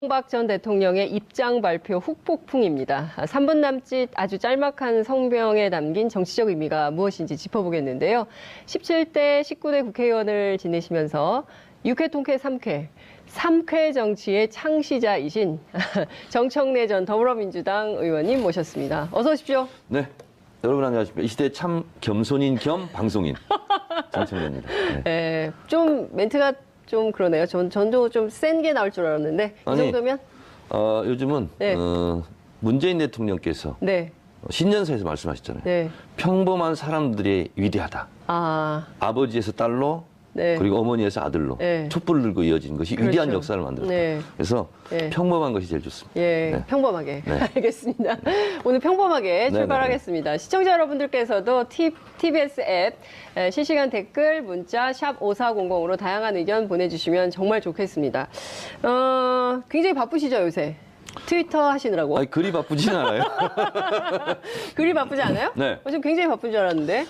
이명박 전 대통령의 입장 발표 후폭풍입니다. 3분 남짓 아주 짤막한 성명에 담긴 정치적 의미가 무엇인지 짚어보겠는데요. 17대, 19대 국회의원을 지내시면서 6회 통쾌 3쾌, 3쾌 정치의 창시자이신 정청래 전 더불어민주당 의원님 모셨습니다. 어서 오십시오. 네, 여러분 안녕하십니까. 이 시대 참 겸손인 겸 방송인 정청래입니다. 네. 좀 멘트가 좀 그러네요. 전도 좀 센 게 나올 줄 알았는데 이 정도면? 요즘은 네. 문재인 대통령께서 네. 신년사에서 말씀하셨잖아요. 네. 평범한 사람들이 위대하다. 아버지에서 딸로 네. 그리고 어머니에서 아들로 네. 촛불을 들고 이어진 것이 그렇죠. 위대한 역사를 만들었다. 네. 그래서 네. 평범한 것이 제일 좋습니다. 예, 네. 평범하게. 네. 알겠습니다. 오늘 평범하게 네, 출발하겠습니다. 시청자 여러분들께서도 TBS 앱 실시간 댓글, 문자 샵 5400으로 다양한 의견 보내주시면 정말 좋겠습니다. 굉장히 바쁘시죠, 요새? 트위터 하시느라고. 아니, 그리 바쁘진 않아요. 그리 바쁘지 않아요? 네. 지금 굉장히 바쁜 줄 알았는데.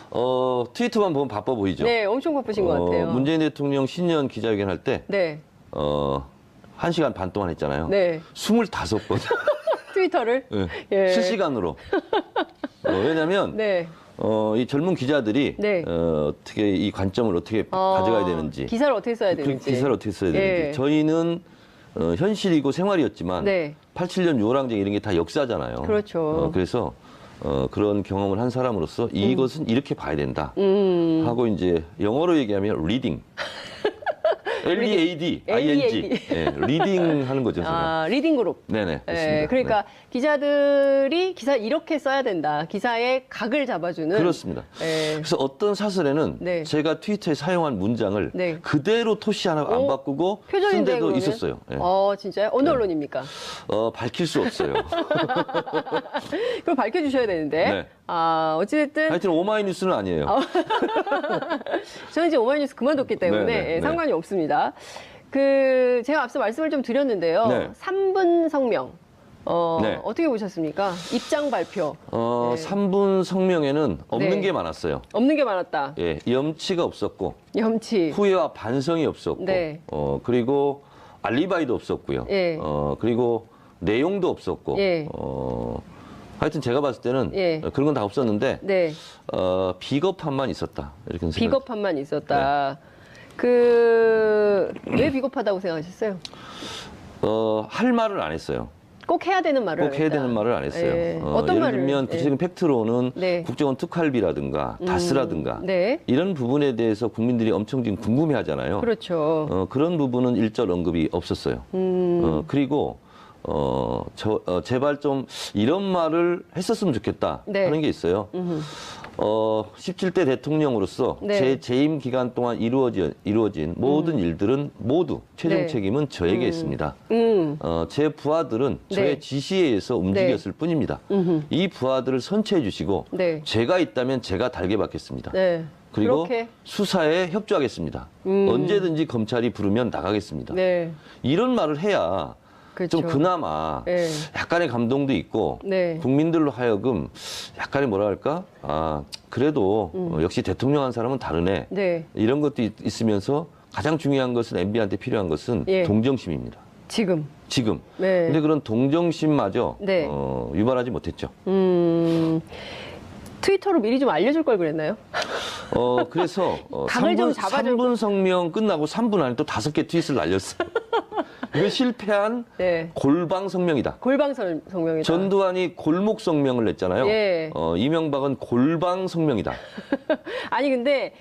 트위터만 보면 바빠 보이죠? 네, 엄청 바쁘신 것 같아요. 문재인 대통령 신년 기자회견 할 때, 네. 1시간 반 동안 했잖아요. 네. 25번. 트위터를? 네. 예. 실시간으로. 왜냐면, 네. 이 젊은 기자들이, 네. 어떻게 이 관점을 어떻게 가져가야 되는지. 기사를 어떻게 써야 되는지. 기사를 어떻게 써야 되는지. 예. 저희는 현실이고 생활이었지만, 네. 87년 유월항쟁 이런 게 다 역사잖아요. 그렇죠. 그래서 그런 경험을 한 사람으로서 이것은 이렇게 봐야 된다. 하고 이제 영어로 얘기하면 리딩. LEAD, ING. 예, 리딩 하는 거죠. 리딩 그룹. 네네. 네, 그러니까 기자들이 기사 이렇게 써야 된다. 기사의 각을 잡아주는. 그렇습니다. 네. 그래서 어떤 사설에는 네. 제가 트위터에 사용한 문장을 네. 그대로 토시 하나 안 바꾸고 쓴 표절인데, 데도 그러면? 있었어요. 예. 진짜요? 어느 네. 언론입니까? 밝힐 수 없어요. 그걸 밝혀주셔야 되는데. 네. 어찌됐든. 하여튼 오마이뉴스는 아니에요. 저는 이제 오마이뉴스 그만뒀기 때문에 네. 상관이 없습니다. 제가 앞서 말씀을 좀 드렸는데요. 네. 3분 성명. 네. 어떻게 보셨습니까? 입장 발표. 네. 3분 성명에는 없는 네. 게 많았어요. 없는 게 많았다. 예, 염치가 없었고, 염치. 후회와 반성이 없었고, 네. 그리고 알리바이도 없었고요. 예. 그리고 내용도 없었고, 예. 하여튼 제가 봤을 때는 예. 그런 건 다 없었는데, 네. 비겁함만 있었다. 이렇게 생각. 비겁함만 있었다. 왜 비겁하다고 생각하셨어요? 할 말을 안 했어요. 꼭 해야 되는 말을 꼭 해야 되는 말을 안 했어요. 예. 어떤 예를 말을? 들면 구체적인 팩트로는 네. 국정원 특활비라든가 다스라든가 네. 이런 부분에 대해서 국민들이 엄청 지금 궁금해하잖아요. 그렇죠. 그런 부분은 일절 언급이 없었어요. 그리고 제발 좀 이런 말을 했었으면 좋겠다 네. 하는 게 있어요. 17대 대통령으로서 네. 제 재임 기간 동안 이루어진 모든 일들은 모두 최종 네. 책임은 저에게 있습니다. 제 부하들은 네. 저의 지시에 의해서 움직였을 뿐입니다. 이 부하들을 선처해 주시고 네. 제가 있다면 제가 달게 받겠습니다. 네. 그리고 그렇게. 수사에 협조하겠습니다. 언제든지 검찰이 부르면 나가겠습니다. 네. 이런 말을 해야 그렇죠. 좀 그나마 네. 약간의 감동도 있고 네. 국민들로 하여금 약간의 뭐라 할까? 그래도 역시 대통령 한 사람은 다르네. 네. 이런 것도 있으면서 가장 중요한 것은 MB한테 필요한 것은 예. 동정심입니다. 지금. 네. 근데 그런 동정심마저 네. 유발하지 못했죠. 트위터로 미리 좀 알려줄 걸 그랬나요? 그래서 각을 좀 잡아줄 3분 성명 끝나고 3분 안에 또 5개 트윗을 날렸어요. 이거 실패한 네. 골방 성명이다. 골방 성명이다. 전두환이 골목 성명을 냈잖아요. 예. 이명박은 골방 성명이다. 아니 근데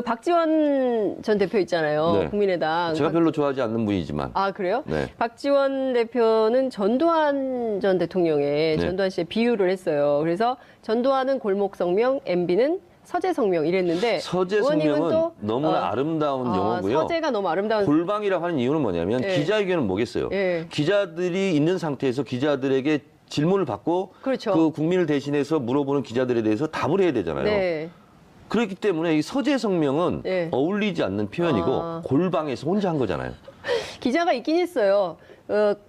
박지원 전 대표 있잖아요. 네. 국민의당. 제가 별로 좋아하지 않는 분이지만. 그래요? 네. 박지원 대표는 전두환 전 대통령의 네. 전두환 씨의 비유를 했어요. 그래서 전두환은 골목 성명, MB는 서재 성명 이랬는데 서재 의원님은 성명은 또 너무나 아름다운 용어고요. 서재가 너무 아름다운. 골방이라고 하는 이유는 뭐냐면 예. 기자회견은 뭐겠어요. 예. 기자들이 있는 상태에서 기자들에게 질문을 받고 그렇죠. 그 국민을 대신해서 물어보는 기자들에 대해서 답을 해야 되잖아요. 네. 그렇기 때문에 이 서재 성명은 예. 어울리지 않는 표현이고 골방에서 혼자 한 거잖아요. 기자가 있긴 했어요.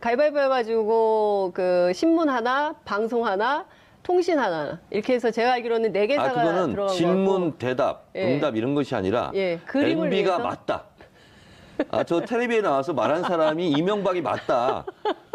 가위바위보 해가지고 신문 하나, 방송 하나, 통신 하나 이렇게 해서 제가 알기로는 4개사가 그거는 들어간 질문, 거고. 대답, 예. 응답 이런 것이 아니라 그림을 MB가 위해서? 맞다. 저 텔레비에 나와서 말한 사람이 이명박이 맞다.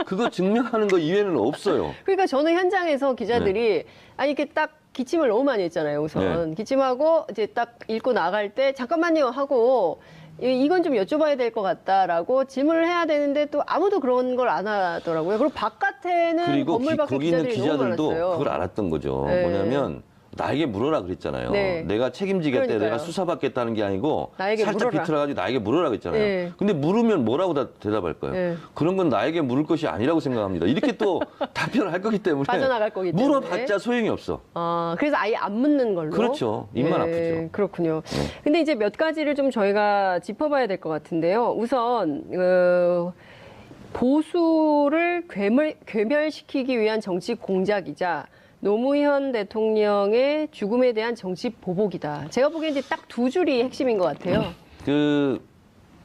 그거 증명하는 거 이외에는 없어요. 그러니까 저는 현장에서 기자들이 아니 이렇게 딱 기침을 너무 많이 했잖아요. 우선 기침하고 이제 딱 읽고 나갈 때 잠깐만요 하고 이건 좀 여쭤봐야 될 것 같다라고 질문을 해야 되는데 또 아무도 그런 걸 안 하더라고요. 그리고 바깥에는 그리고 건물 밖에 거기 있는 기자들이 너무 기자들도 많았어요. 그걸 알았던 거죠. 네. 뭐냐면 나에게 물어라 그랬잖아요. 네. 내가 책임지겠다, 그러니까요. 내가 수사받겠다는 게 아니고 나에게 살짝 물어라. 비틀어가지고 나에게 물어라 그랬잖아요. 네. 근데 물으면 뭐라고 대답할 거예요? 네. 그런 건 나에게 물을 것이 아니라고 생각합니다. 이렇게 또 답변을 할 거기 때문에 빠져나갈 거기 때문에. 물어봤자 소용이 없어. 그래서 아예 안 묻는 걸로. 그렇죠. 입만 아프죠. 그렇군요. 네. 근데 이제 몇 가지를 좀 저희가 짚어봐야 될 것 같은데요. 우선 보수를 괴멸시키기 위한 정치 공작이자 노무현 대통령의 죽음에 대한 정치 보복이다. 제가 보기엔 이제 딱 두 줄이 핵심인 것 같아요. 그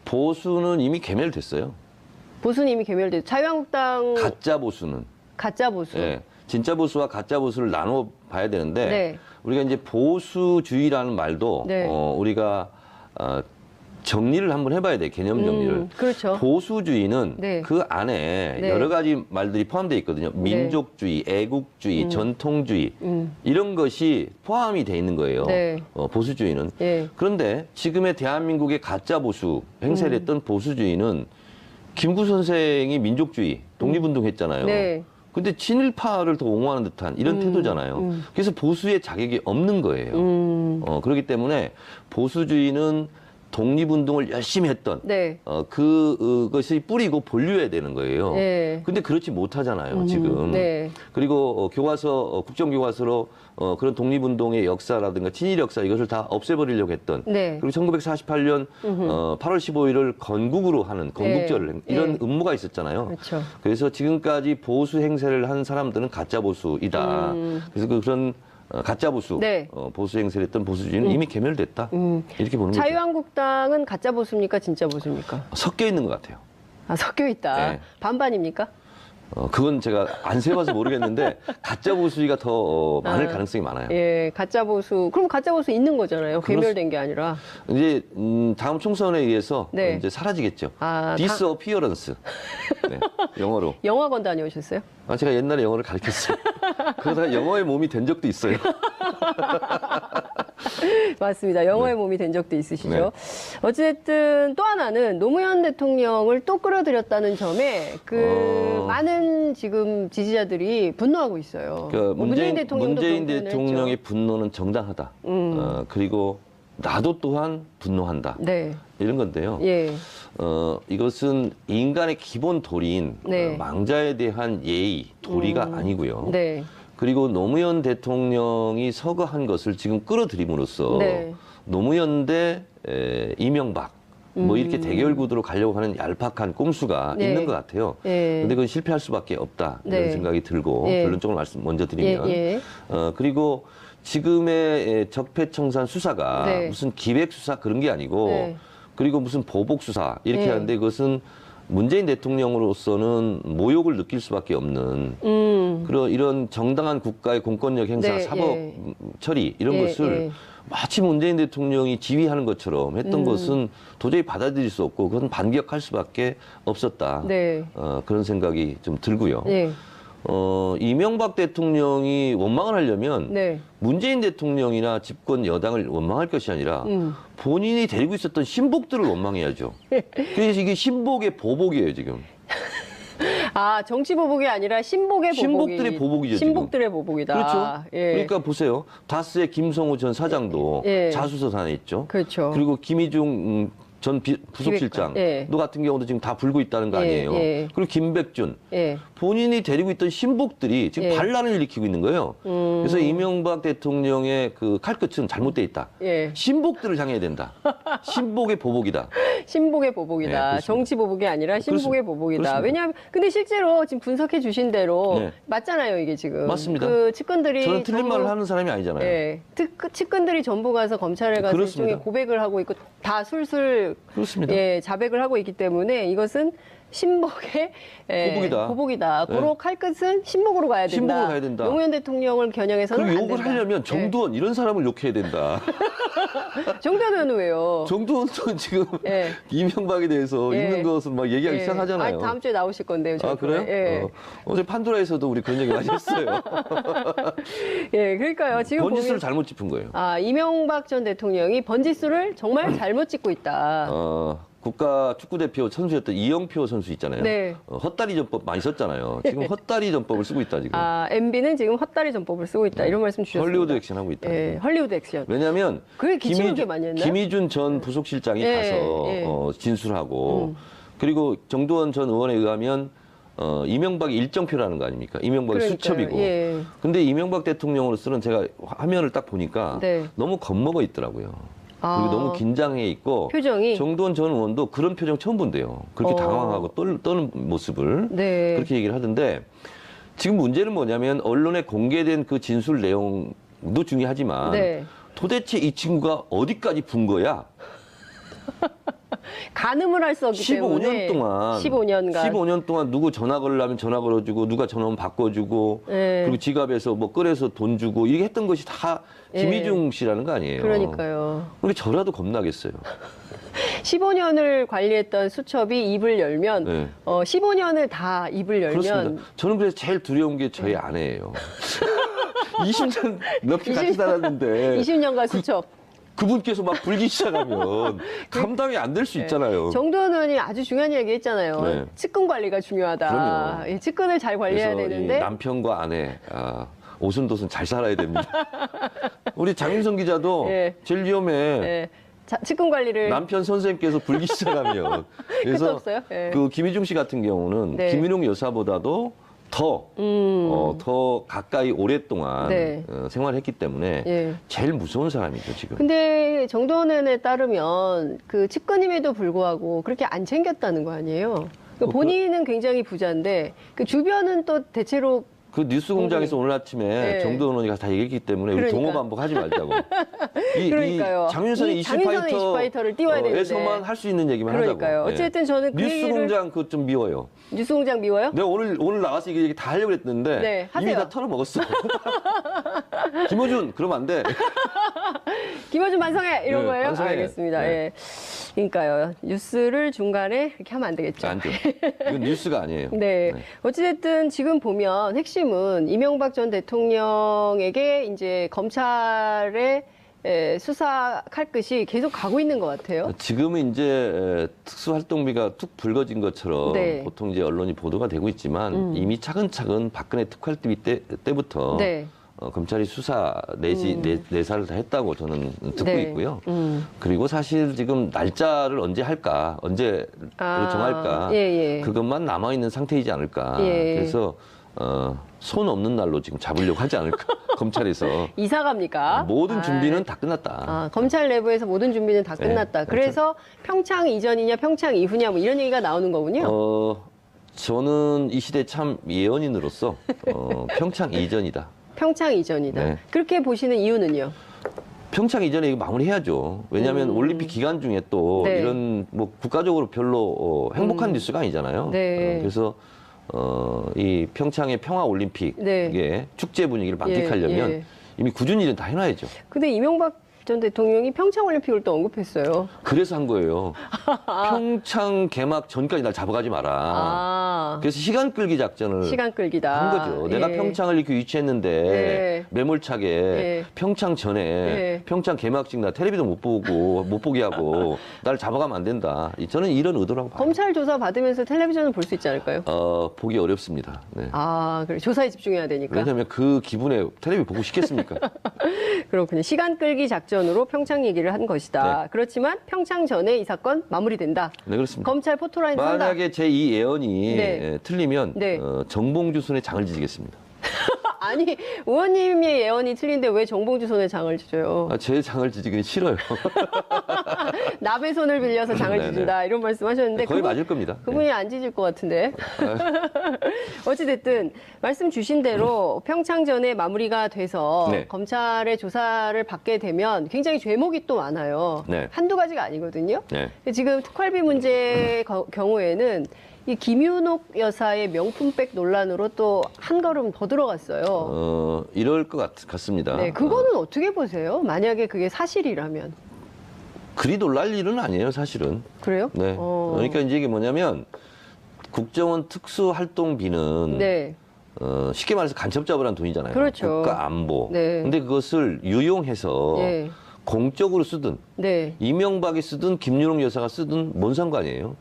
보수는 이미 괴멸됐어요. 보수는 이미 괴멸됐죠. 자유한국당 가짜 보수는. 가짜 보수. 예, 진짜 보수와 가짜 보수를 나눠 봐야 되는데 네. 우리가 이제 보수주의라는 말도 네. 우리가 정리를 한번 해봐야 돼. 개념 정리를. 그렇죠. 보수주의는 네. 그 안에 네. 여러 가지 말들이 포함되어 있거든요. 민족주의, 애국주의, 전통주의 이런 것이 포함이 돼 있는 거예요. 네. 보수주의는. 예. 그런데 지금의 대한민국의 가짜 보수 행세를 했던 보수주의는 김구 선생이 민족주의, 독립운동했잖아요. 네. 근데 친일파를 더 옹호하는 듯한 이런 태도잖아요. 그래서 보수의 자격이 없는 거예요. 그렇기 때문에 보수주의는 독립운동을 열심히 했던 네. 그것이 뿌리고 본류해야 되는 거예요. 네. 근데 그렇지 못하잖아요, 지금. 네. 그리고 교과서, 국정교과서로 그런 독립운동의 역사라든가 친일 역사 이것을 다 없애버리려고 했던. 네. 그리고 1948년 8월 15일을 건국으로 하는 건국절을 이런 네. 음모가 있었잖아요. 그렇죠. 그래서 지금까지 보수 행세를 한 사람들은 가짜 보수이다. 그래서 그런 가짜 보수, 네. 보수 행세를 했던 보수주의는 이미 괴멸됐다. 이렇게 보는 거죠. 자유한국당은 가짜 보수입니까? 진짜 보수입니까? 섞여 있는 것 같아요. 섞여 있다. 네. 반반입니까? 그건 제가 안 세봐서 모르겠는데 가짜 보수주의가 더 많을 가능성이 많아요. 예, 가짜 보수. 그럼 가짜 보수 있는 거잖아요. 괴멸된 게 아니라. 이제 다음 총선에 의해서 네. 이제 사라지겠죠. 아, disappearance. 네, 영어로. 영화관 다녀오셨어요? 제가 옛날에 영어를 가르쳤어요. 그러다가 영어의 몸이 된 적도 있어요. 맞습니다. 영어의 몸이 된 적도 있으시죠. 네. 어쨌든 또 하나는 노무현 대통령을 또 끌어들였다는 점에 많은 지금 지지자들이 분노하고 있어요. 문재인 대통령도 문재인 그런 표현을 대통령의 했죠. 분노는 정당하다. 그리고 나도 또한 분노한다. 네. 이런 건데요. 예. 이것은 인간의 기본 도리인 네. 망자에 대한 예의, 도리가 아니고요. 네. 그리고 노무현 대통령이 서거한 것을 지금 끌어들임으로써 네. 노무현 대 이명박 뭐 이렇게 대결 구도로 가려고 하는 얄팍한 꼼수가 네. 있는 것 같아요. 예. 근데 그건 실패할 수밖에 없다 이런 네. 생각이 들고 예. 결론적으로 말씀 먼저 드리면 예. 그리고 지금의 적폐청산 수사가 네. 무슨 기획 수사 그런 게 아니고 네. 그리고 무슨 보복 수사 이렇게 네. 하는데 그것은 문재인 대통령으로서는 모욕을 느낄 수밖에 없는 그런 이런 정당한 국가의 공권력 행사, 네, 사법 예. 처리 이런 예, 것을 예. 마치 문재인 대통령이 지휘하는 것처럼 했던 것은 도저히 받아들일 수 없고 그건 반격할 수밖에 없었다. 네. 그런 생각이 좀 들고요. 네. 이명박 대통령이 원망을 하려면 네. 문재인 대통령이나 집권 여당을 원망할 것이 아니라 본인이 데리고 있었던 신복들을 원망해야죠. 그래서 이게 신복의 보복이에요, 지금. 아, 정치 보복이 아니라 신복의 보복이. 신복들의 보복이죠, 지금. 신복들의 보복이다. 그렇죠. 예. 그러니까 보세요. 다스의 김성우 전 사장도 예. 자수서산에 있죠. 그렇죠. 그리고 김희중 전 부속실장 예. 너 같은 경우도 지금 다 불고 있다는 거 예, 아니에요. 예. 그리고 김백준 예. 본인이 데리고 있던 신복들이 지금 예. 반란을 일으키고 있는 거예요. 그래서 이명박 대통령의 그 칼끝은 잘못돼 있다. 예. 신복들을 향해야 된다. 신복의 보복이다. 신복의 보복이다. 네, 그렇습니다. 정치 보복이 아니라 신복의 보복이다. 그렇습니다. 왜냐하면 근데 실제로 지금 분석해 주신 대로 네. 맞잖아요, 이게 지금. 맞습니다. 그 측근들이 저는 틀린 말을 하는 사람이 아니잖아요. 예. 측근들이 전부 가서 검찰에 가서 그렇습니다. 일종의 고백을 하고 있고 다 술술 그렇습니다. 예, 자백을 하고 있기 때문에 이것은 신복의 보복이다. 보복이다. 네. 고로 칼끝은 신복으로 가야 된다. 신복으로 가야 된다. 노무현 대통령을 겨냥해서는 그리고 안 욕을 된다. 하려면 정두원 이런 사람을 욕해야 된다. 정두원 의원은 왜요? 정두원도 지금 예. 이명박에 대해서 예. 있는 것을 막 얘기하기 시작하잖아요. 아니, 다음 주에 나오실 건데요. 아, 그래요? 예. 어제 판도라에서도 우리 그런 얘기 많이 했어요. 예, 그러니까요. 지금 번지수를 보면 잘못 짚은 거예요. 이명박 전 대통령이 번지수를 정말 잘못 찍고 있다. 국가 축구대표 선수였던 이영표 선수 있잖아요. 네. 헛다리 전법 많이 썼잖아요. 지금 헛다리 전법을 쓰고 있다, 지금. MB는 지금 헛다리 전법을 쓰고 있다. 이런 말씀 주셨습니다. 헐리우드 액션 하고 있다. 예, 헐리우드 액션. 왜냐하면 그게 기침을 많이 했나요? 김희준 전 부속실장이 예, 가서 예. 진술하고 그리고 정두원 전 의원에 의하면 이명박이 일정표라는 거 아닙니까? 이명박이 그러니까요. 수첩이고. 예. 근데 이명박 대통령으로서는 제가 화면을 딱 보니까 네. 너무 겁먹어 있더라고요. 그리고 너무 긴장해 있고 표정이 정두원 전 의원도 그런 표정 처음 본대요. 그렇게 당황하고 떠는 모습을 네. 그렇게 얘기를 하던데 지금 문제는 뭐냐면 언론에 공개된 그 진술 내용도 중요하지만 네. 도대체 이 친구가 어디까지 분 거야? 가늠을 할 수 없기 15년 때문에 동안 15년간 누구 전화 걸려면 전화 걸어주고 누가 전화 오면 바꿔주고 네. 그리고 지갑에서 뭐 꺼내서 돈 주고 이게 했던 것이 다 김희중 씨라는 거 아니에요. 그러니까요. 그러니까 저라도 겁나겠어요. 15년을 관리했던 수첩이 입을 열면 네. 15년을 다 입을 열면 그렇습니다. 저는 그래서 제일 두려운 게 저희 아내예요. 20년 넘게 같이 살았는데 20년간 수첩. 그분께서 막 불기 시작하면 감당이 안 될 수 있잖아요. 정두원 의원이 아주 중요한 얘기 했잖아요. 네. 측근 관리가 중요하다. 그럼요. 이 측근을 잘 관리해야 그래서 이 되는데 남편과 아내 오순도순 잘 살아야 됩니다. 우리 장윤성 기자도 예. 제일 위험해. 예. 측근 관리를 남편 선생님께서 불기 시작하면 끝도 그래서 없어요? 예. 그 김희중 씨 같은 경우는 네. 김일용 여사보다도 더 가까이 오랫동안 네. 생활했기 때문에 예. 제일 무서운 사람이죠 지금. 근데 정두원 의원에 따르면 그 측근임에도 불구하고 그렇게 안 챙겼다는 거 아니에요? 그러니까 본인은 굉장히 부자인데 그 주변은 또 대체로 그 뉴스공장에서 오늘 아침에 네. 정두원 의원이 다 얘기했기 때문에 우리 그러니까. 동호 반복하지 말자고. 그러니까요. 장윤선의 이 장윤선의 이슈파이터를 띄워야 되는데. 에서만 할 수 있는 얘기만 그러니까요. 하자고. 어쨌든 저는 그 얘기를 뉴스공장 그거 좀 미워요. 뉴스공장 미워요? 내가 오늘 나와서 이게 다 하려고 했는데 네, 하세요. 이미 다 털어먹었어. 김호준 그러면 안 돼. 김어준 반성해 이런 네, 거예요? 반성해. 알겠습니다. 네. 예. 그러니까요. 뉴스를 중간에 이렇게 하면 안 되겠죠. 안 돼. 이건 뉴스가 아니에요. 네. 어찌됐든 지금 보면 핵심은 이명박 전 대통령에게 이제 검찰의 수사 칼끝이 계속 가고 있는 것 같아요. 지금은 이제 특수활동비가 툭 불거진 것처럼 네. 보통 이제 언론이 보도가 되고 있지만 이미 차근차근 박근혜 특활비 때부터 네. 검찰이 수사 내사를 다 했다고 저는 듣고 네. 있고요. 그리고 사실 지금 날짜를 언제 할까, 언제로 정할까, 예, 예. 그것만 남아 있는 상태이지 않을까. 예. 그래서 손 없는 날로 지금 잡으려고 하지 않을까. 검찰에서 이사 갑니까? 모든 준비는 다 끝났다. 검찰 내부에서 모든 준비는 다 네. 끝났다. 그래서 평창 이전이냐 평창 이후냐 뭐 이런 얘기가 나오는 거군요. 저는 이 시대 참 예언인으로서 평창 이전이다. 평창 이전이다. 네. 그렇게 보시는 이유는요? 평창 이전에 이거 마무리해야죠. 왜냐하면 올림픽 기간 중에 또 네. 이런 뭐 국가적으로 별로 행복한 뉴스가 아니잖아요. 네. 그래서 이 평창의 평화 올림픽의 네. 축제 분위기를 만끽하려면 예. 이미 굳은 일은 다 해놔야죠. 근데 이명박 전 대통령이 평창 올림픽을 또 언급했어요. 그래서 한 거예요. 평창 개막 전까지 날 잡아가지 마라. 그래서 시간 끌기 작전을 시간 끌기다. 한 거죠. 내가 예. 평창을 이렇게 유치했는데 예. 매몰차게 예. 평창 전에 예. 평창 개막식 나 텔레비도 못 보게 하고 날 잡아가면 안 된다. 저는 이런 의도라고 봐요. 검찰 조사 받으면서 텔레비전을 볼 수 있지 않을까요? 보기 어렵습니다. 네. 그래. 조사에 집중해야 되니까. 왜냐하면 그 기분에 텔레비 보고 싶겠습니까? 그렇군요. 시간 끌기 작전으로 평창 얘기를 한 것이다. 네. 그렇지만 평창 전에 이 사건 마무리된다. 네, 그렇습니다. 검찰 포토라인 선다. 만약에 제 이 예언이 네. 틀리면 네. 정봉주 손에 장을 지지겠습니다. 아니 의원님의 예언이 틀린데 왜 정봉주 손에 장을 지져요? 제 장을 지지기는 싫어요. 남의 손을 빌려서 장을 네네. 지진다 이런 말씀하셨는데 거의 맞을 겁니다. 그분이 안 지질 것 같은데. 어찌됐든 말씀 주신 대로 평창전에 마무리가 돼서 네. 검찰의 조사를 받게 되면 굉장히 죄목이 또 많아요. 네. 한두 가지가 아니거든요. 네. 지금 특활비 문제 경우에는 이 김윤옥 여사의 명품백 논란으로 또 한 걸음 더 들어갔어요. 이럴 것 같습니다. 네, 그거는 어떻게 보세요? 만약에 그게 사실이라면. 그리 놀랄 일은 아니에요, 사실은. 그래요? 네. 그러니까 이제 이게 뭐냐면 국정원 특수활동비는 네. 쉽게 말해서 간첩 잡으라는 돈이잖아요. 그렇죠. 국가 안보. 네. 근데 그것을 유용해서 네. 공적으로 쓰든 네. 이명박이 쓰든 김윤옥 여사가 쓰든 뭔 상관이에요?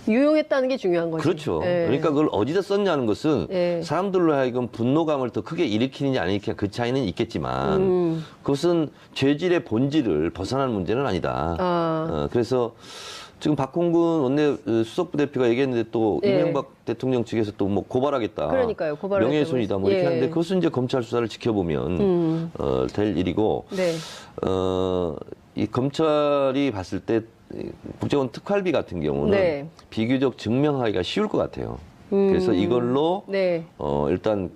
유용했다는 게 중요한 거죠. 그렇죠. 네. 그러니까 그걸 어디다 썼냐는 것은 네. 사람들로 하여금 분노감을 더 크게 일으키느냐 안 일으키느냐 그 차이는 있겠지만 그것은 죄질의 본질을 벗어나는 문제는 아니다. 그래서 지금 박홍근 원내 수석부 대표가 얘기했는데 또 네. 이명박 대통령 측에서 또 뭐 고발하겠다. 그러니까요. 고발을 명예훼손이다. 뭐 이렇게 예. 하는데 그것은 이제 검찰 수사를 지켜보면 될 일이고 네. 이 검찰이 봤을 때 국정원 특활비 같은 경우는 네. 비교적 증명하기가 쉬울 것 같아요. 그래서 이걸로 네. 일단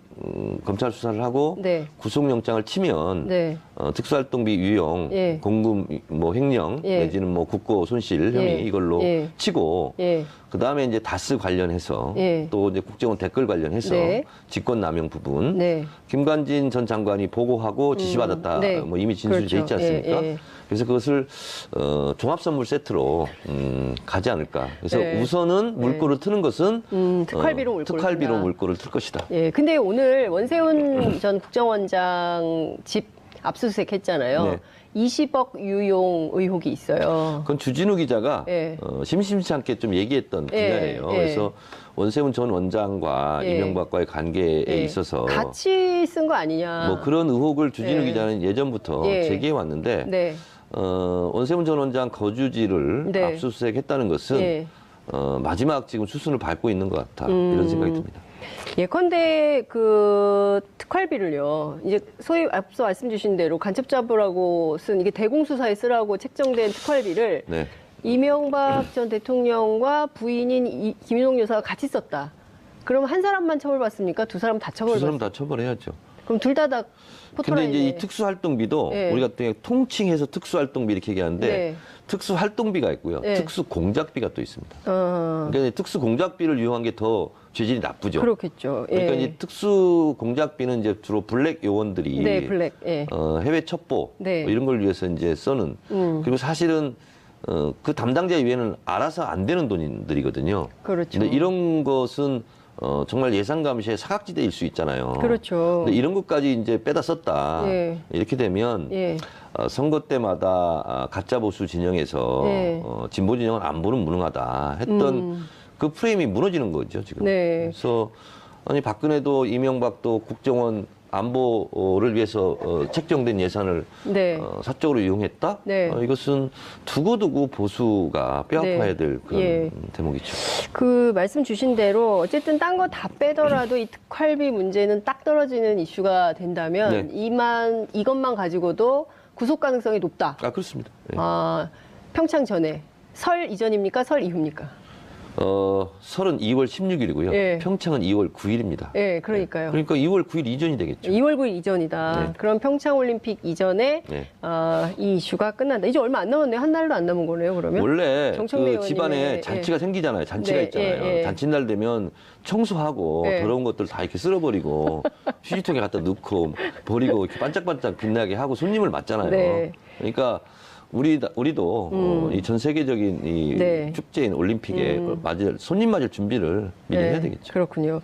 검찰 수사를 하고 네. 구속영장을 치면 네. 특수활동비 유용, 예. 공금 뭐 횡령 예. 내지는 뭐 국고 손실 혐의 예. 이걸로 예. 치고 예. 그 다음에 이제 다스 관련해서 예. 또 이제 국정원 댓글 관련해서 네. 직권남용 부분 네. 김관진 전 장관이 보고하고 지시받았다 네. 뭐 이미 진술이 돼 있지 그렇죠. 않습니까? 예. 예. 그래서 그것을 종합선물 세트로 가지 않을까. 그래서 네. 우선은 물꼬를 트는 것은 특활비로 물꼬를 특활비로 튼다. 물꼬를 틀 것이다. 예. 근데 오늘 원세훈 전 국정원장 집 압수수색 했잖아요. 네. 20억 유용 의혹이 있어요. 그건 주진우 기자가 예. 심심치 않게 좀 얘기했던 예, 분야예요. 예. 그래서 원세훈 전 원장과 예. 이명박과의 관계에 예. 있어서 같이 쓴 거 아니냐. 뭐 그런 의혹을 주진우 예. 기자는 예전부터 예. 제기해 왔는데 네. 원세훈 전 원장 거주지를 네. 압수수색했다는 것은 예. 마지막 지금 수순을 밟고 있는 것 같다 이런 생각이 듭니다. 예컨대 그 특활비를요. 이제 소위 앞서 말씀 주신 대로 간첩 잡으라고 쓴 이게 대공수사에 쓰라고 책정된 특활비를 네. 이명박 전 대통령과 부인인 김윤옥 여사가 같이 썼다. 그럼 한 사람만 처벌받습니까? 두 사람 다 두 사람 처벌받습니까? 다 처벌해야죠. 그럼 둘 다 근데 포토라인에. 이제 이 특수활동비도 네. 우리가 그냥 통칭해서 특수활동비 이렇게 얘기하는데 네. 특수활동비가 있고요. 네. 특수공작비가 또 있습니다. 어, 그러니까 특수공작비를 이용한 게 더 죄질이 나쁘죠. 그렇겠죠. 예. 그러니까 이제 특수공작비는 이제 주로 블랙 요원들이 네, 블랙. 예. 해외 첩보 네. 뭐 이런 걸 위해서 이제 써는 그리고 사실은 그 담당자 이외에는 알아서 안 되는 돈들이거든요. 그렇죠. 근데 이런 것은 정말 예산 감시의 사각지대일 수 있잖아요. 그렇죠. 근데 이런 것까지 이제 빼다 썼다. 예. 이렇게 되면 예. 선거 때마다 가짜 보수 진영에서 예. 진보 진영은 안보는 무능하다 했던 그 프레임이 무너지는 거죠 지금. 네. 그래서 아니 박근혜도 이명박도 국정원 안보를 위해서 책정된 예산을 네. 사적으로 이용했다. 네. 이것은 두고두고 보수가 뼈아파야 네. 될 그런 예. 대목이죠. 그 말씀 주신 대로 어쨌든 딴 거 다 빼더라도 이 특활비 문제는 딱 떨어지는 이슈가 된다면 네. 이것만 가지고도 구속 가능성이 높다. 그렇습니다. 네. 아, 평창 전에 설 이전입니까? 설 이후입니까? 설은 2월 16일이고요. 예. 평창은 2월 9일입니다. 예, 그러니까요. 그러니까 2월 9일 이전이 되겠죠. 2월 9일 이전이다. 네. 그럼 평창 올림픽 이전에 네. 이 이슈가 끝난다. 이제 얼마 안 남았네요. 한 달도 안 남은 거네요. 그러면 원래 정청래 그 집안에 의원님의- 잔치가 생기잖아요. 잔치가 네, 있잖아요. 예, 예. 잔칫날 되면 청소하고 예. 더러운 것들 다 이렇게 쓸어버리고 휴지통에 갖다 넣고 버리고 이렇게 반짝반짝 빛나게 하고 손님을 맞잖아요. 네. 그러니까 우리도 이 전 세계적인 이 네. 축제인 올림픽에 손님 맞을 준비를 미리 네, 해야 되겠죠. 그렇군요.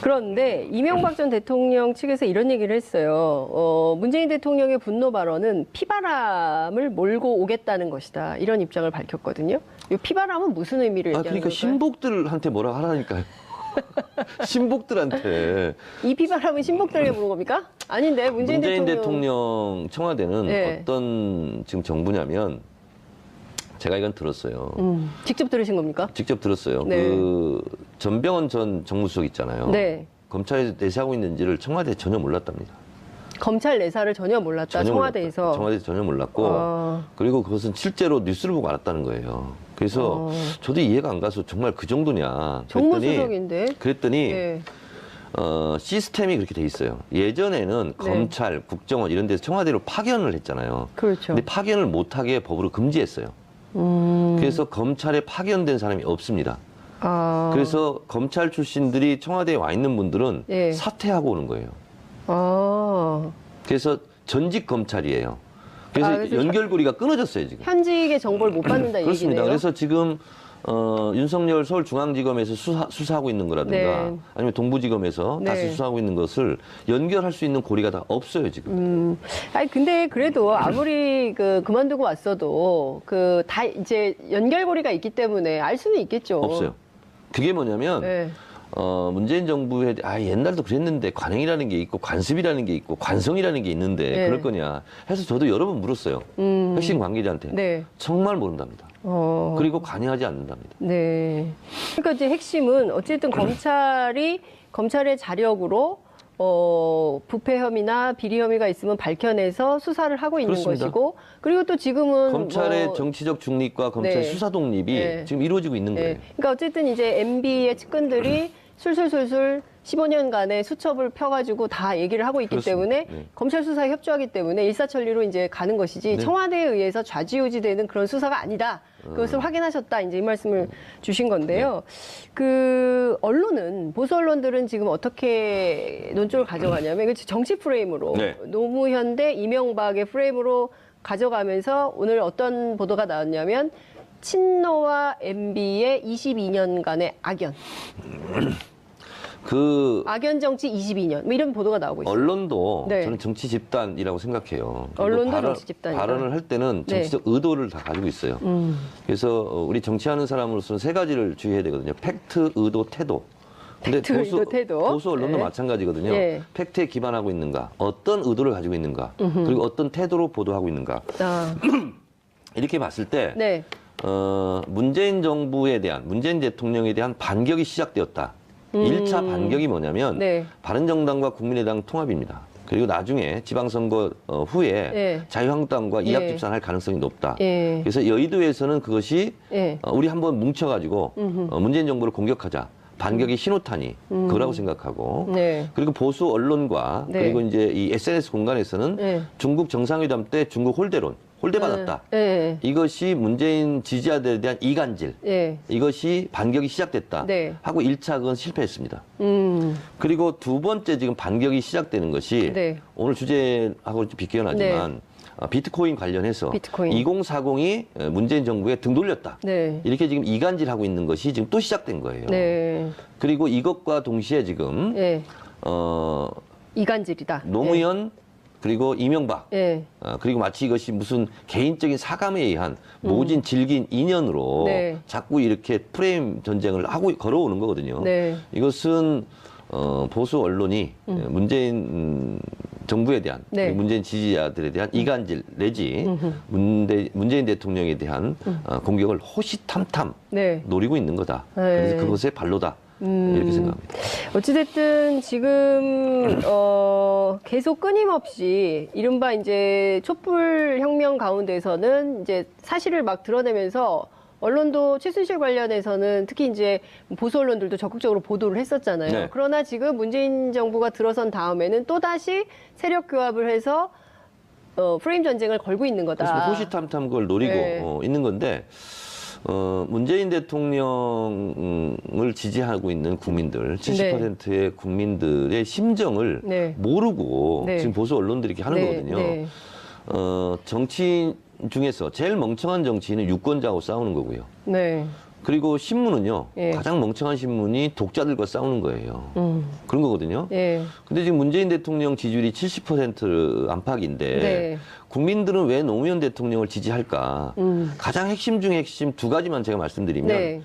그런데 이명박 전 대통령 측에서 이런 얘기를 했어요. 문재인 대통령의 분노 발언은 피바람을 몰고 오겠다는 것이다. 이런 입장을 밝혔거든요. 이 피바람은 무슨 의미를 얘기하는 그러니까 걸까요? 신복들한테 뭐라 하라니까요. 신복들한테 이 피바람은 신복들에게 부른 겁니까? 아닌데 문재인 대통령 청와대는 네. 어떤 지금 정부냐면 제가 이건 들었어요. 직접 들으신 겁니까? 직접 들었어요. 네. 그 전병헌 전 정무수석 있잖아요. 네. 검찰에서 내세하고 있는지를 청와대에 전혀 몰랐답니다. 검찰 내사를 전혀 몰랐다. 청와대에서. 몰랐다. 청와대에서 전혀 몰랐고 그리고 그것은 실제로 뉴스를 보고 알았다는 거예요. 그래서 저도 이해가 안 가서 정말 그 정도냐. 정무수석인데. 그랬더니 네. 시스템이 그렇게 돼 있어요. 예전에는 검찰, 국정원 이런 데서 청와대로 파견을 했잖아요. 그렇죠. 근데 파견을 못하게 법으로 금지했어요. 그래서 검찰에 파견된 사람이 없습니다. 아. 그래서 검찰 출신들이 청와대에 와 있는 분들은 예. 사퇴하고 오는 거예요. 아. 그래서 전직 검찰이에요. 그래서 그래서 연결고리가 끊어졌어요, 지금. 현직의 정보를 못 받는다 그렇습니다. 얘기네요. 그래서 지금 윤석열 서울중앙지검에서 수사하고 있는 거라든가 네. 아니면 동부지검에서 네. 다시 수사하고 있는 것을 연결할 수 있는 고리가 다 없어요, 지금. 아니 근데 그래도 아무리 그만두고 왔어도 다 이제 연결고리가 있기 때문에 알 수는 있겠죠. 없어요. 그게 뭐냐면 네. 문재인 정부에 옛날도 그랬는데 관행이라는 게 있고 관습이라는 게 있고 관성이라는 게 있는데 네. 그럴 거냐 해서 저도 여러 번 물었어요. 핵심 관계자한테. 네. 정말 모른답니다. 그리고 관여하지 않는답니다. 네. 그러니까 이제 핵심은 어쨌든 검찰의 자력으로 부패 혐의나 비리 혐의가 있으면 밝혀내서 수사를 하고 있는 그렇습니다. 것이고, 그리고 또 지금은 검찰의 정치적 중립과 검찰 네. 수사 독립이 네. 지금 이루어지고 있는 거예요. 그러니까 어쨌든 이제 MB의 측근들이 술술술술 15년간의 수첩을 펴가지고 다 얘기를 하고 있기 그렇습니다. 때문에 네. 검찰 수사에 협조하기 때문에 일사천리로 이제 가는 것이지 네. 청와대에 의해서 좌지우지되는 그런 수사가 아니다. 그것을 확인하셨다. 이제 이 말씀을 주신 건데요. 언론은 보수 언론들은 지금 어떻게 논조를 가져가냐면 이거 정치 프레임으로 네. 노무현 대 이명박의 프레임으로 가져가면서 오늘 어떤 보도가 나왔냐면 친노와 MB의 22년간의 악연. 악연 정치 22년. 뭐 이런 보도가 나오고 있어요. 언론도 네. 저는 정치 집단이라고 생각해요. 그리고 언론도 정치 집단이다. 발언을 할 때는 정치적 의도를 다 가지고 있어요. 그래서 우리 정치하는 사람으로서는 세 가지를 주의해야 되거든요. 팩트, 의도, 태도. 근데 팩트, 의도, 태도. 보수 언론도 네. 마찬가지거든요. 네. 팩트에 기반하고 있는가, 어떤 의도를 가지고 있는가, 그리고 어떤 태도로 보도하고 있는가. 아, 이렇게 봤을 때 네. 문재인 정부에 대한, 문재인 대통령에 대한 반격이 시작되었다. 1차 반격이 뭐냐면 네. 바른정당과 국민의당 통합입니다. 그리고 나중에 지방선거 후에 네. 자유한국당과 네. 이합집산할 가능성이 높다. 예. 그래서 여의도에서는 그것이 예. 우리 한번 뭉쳐가지고 문재인 정부를 공격하자. 반격의 신호탄이 그거라고 생각하고 네. 그리고 보수 언론과 네. 그리고 이제 이 SNS 공간에서는 네. 중국 정상회담 때 중국 홀대 받았다. 예. 이것이 문재인 지지자들에 대한 이간질. 예. 이것이 반격이 시작됐다. 네. 하고 1차 그건 실패했습니다. 음. 그리고 두 번째 지금 반격이 시작되는 것이 네. 오늘 주제하고 좀 비껴나지만 비트코인 관련해서 비트코인. 2040이 문재인 정부에 등 돌렸다. 네. 이렇게 지금 이간질하고 있는 것이 지금 또 시작된 거예요. 네. 그리고 이것과 동시에 지금 예. 이간질이다. 노무현 그리고 이명박 예. 그리고 마치 이것이 무슨 개인적인 사감에 의한 모진 질긴 인연으로 네. 자꾸 이렇게 프레임 전쟁을 하고 걸어오는 거거든요. 네. 이것은 보수 언론이 문재인 정부에 대한 네. 그리고 문재인 지지자들에 대한 이간질 내지 문재인 대통령에 대한 공격을 호시탐탐 네. 노리고 있는 거다. 네. 그래서 그것의 발로다. 이렇게 생각합니다. 어찌됐든 지금 계속 끊임없이 이른바 이제 촛불 혁명 가운데서는 이제 사실을 막 드러내면서 언론도 최순실 관련해서는 특히 이제 보수 언론들도 적극적으로 보도를 했었잖아요. 네. 그러나 지금 문재인 정부가 들어선 다음에는 또 다시 세력 교합을 해서 프레임 전쟁을 걸고 있는 거다. 그래서 호시탐탐 그걸 노리고 네. 있는 건데 문재인 대통령을 지지하고 있는 국민들, 70%의 국민들의 심정을 네. 모르고 네. 지금 보수 언론들이 이렇게 하는 네, 거거든요. 네. 정치인 중에서 제일 멍청한 정치인은 유권자하고 싸우는 거고요. 네. 그리고 신문은요, 예. 가장 멍청한 신문이 독자들과 싸우는 거예요. 그런 거거든요. 예. 근데 지금 문재인 대통령 지지율이 70% 안팎인데 네. 국민들은 왜 노무현 대통령을 지지할까? 가장 핵심 중에 핵심 두 가지만 제가 말씀드리면 네.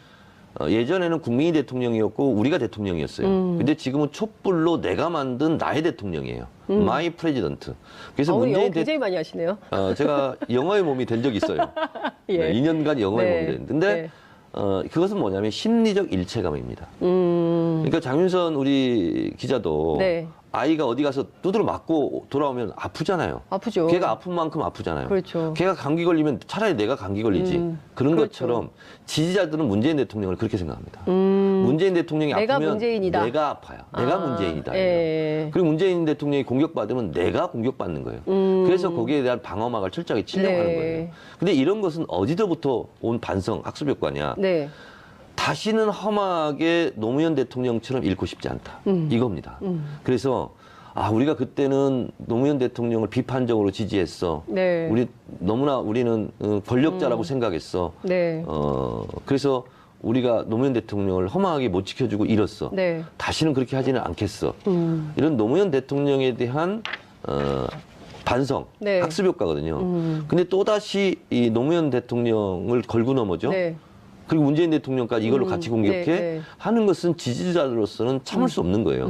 예전에는 국민이 대통령이었고 우리가 대통령이었어요. 근데 지금은 촛불로 내가 만든 나의 대통령이에요. 마이 프레지던트. 그래서 오늘 영어 문재인 굉장히 많이 하시네요. 제가 영어의 몸이 된 적이 있어요. 예. 네, 2년간 영어의 네. 몸이 됐는데 근데 네. 그것은 뭐냐면 심리적 일체감입니다. 그러니까 장윤선 우리 기자도 네. 아이가 어디 가서 두드러 맞고 돌아오면 아프잖아요. 아프죠. 걔가 아픈 만큼 아프잖아요. 그렇죠. 걔가 감기 걸리면 차라리 내가 감기 걸리지. 그런 그렇죠. 것처럼 지지자들은 문재인 대통령을 그렇게 생각합니다. 문재인 대통령이 내가 아프면 문재인이다. 내가 아파요. 내가 문재인이다. 예. 그리고 문재인 대통령이 공격받으면 내가 공격받는 거예요. 그래서 거기에 대한 방어막을 철저하게 치려고 네. 하는 거예요. 근데 이런 것은 어디서부터 온 반성, 학습 효과냐. 네. 다시는 험하게 노무현 대통령처럼 잃고 싶지 않다. 이겁니다. 그래서 우리가 그때는 노무현 대통령을 비판적으로 지지했어. 네. 우리는 권력자라고 생각했어. 네. 그래서 우리가 노무현 대통령을 허망하게 못 지켜주고 잃었어. 네. 다시는 그렇게 하지는 않겠어. 이런 노무현 대통령에 대한 반성, 네. 학습 효과거든요. 근데 또다시 이 노무현 대통령을 걸고 넘어져. 네. 그리고 문재인 대통령까지 이걸로 같이 공격해 네, 네. 하는 것은 지지자로서는 참을 수 없는 거예요.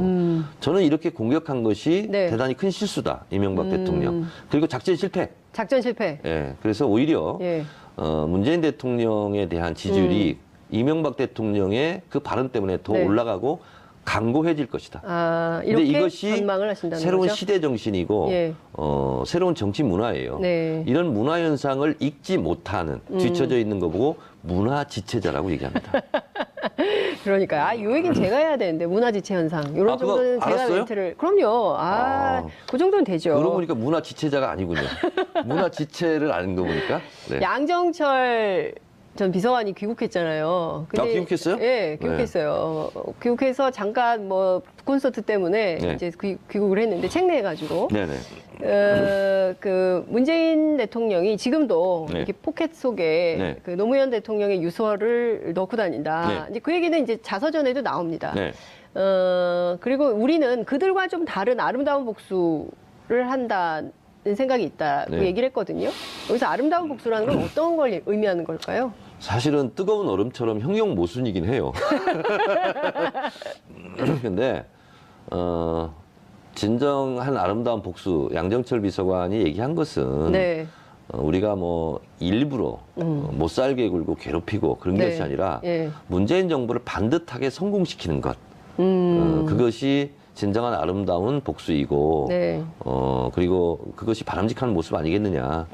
저는 이렇게 공격한 것이 네. 대단히 큰 실수다. 이명박 대통령. 그리고 작전 실패. 작전 실패. 예. 그래서 오히려 예. 문재인 대통령에 대한 지지율이 이명박 대통령의 그 발언 때문에 더 네. 올라가고 강고해질 것이다. 근데 근데 이것이 전망을 하신다는 새로운 거죠? 시대 정신이고 예. 새로운 정치 문화예요. 네. 이런 문화 현상을 읽지 못하는 뒤처져 있는 거 보고 문화 지체자라고 얘기합니다. 그러니까 이 얘기는 제가 해야 되는데 문화지체 현상 이런 그거 정도는 제가 알았어요? 멘트를 그럼요. 그 정도는 되죠. 그러고 보니까 문화 지체자가 아니군요. 문화 지체를 아는 거 보니까. 네. 양정철 전 비서관이 귀국했잖아요. 귀국했어요? 예, 귀국했어요. 귀국해서 잠깐 뭐 콘서트 때문에 네. 이제 귀국을 했는데 책내가지고 네네. 그 문재인 대통령이 지금도 네. 이렇게 포켓 속에 네. 그 노무현 대통령의 유서를 넣고 다닌다. 네. 이제 그 얘기는 이제 자서전에도 나옵니다. 네. 그리고 우리는 그들과 좀 다른 아름다운 복수를 한다는 생각이 있다고 네. 얘기를 했거든요. 여기서 아름다운 복수라는 건 어떤 걸 의미하는 걸까요? 사실은 뜨거운 얼음처럼 형용 모순이긴 해요. 근데 진정한 아름다운 복수 양정철 비서관이 얘기한 것은 네. 우리가 뭐 일부러 못 살게 굴고 괴롭히고 그런 네. 것이 아니라 예. 문재인 정부를 반듯하게 성공시키는 것. 그것이 진정한 아름다운 복수이고 네. 그리고 그것이 바람직한 모습 아니겠느냐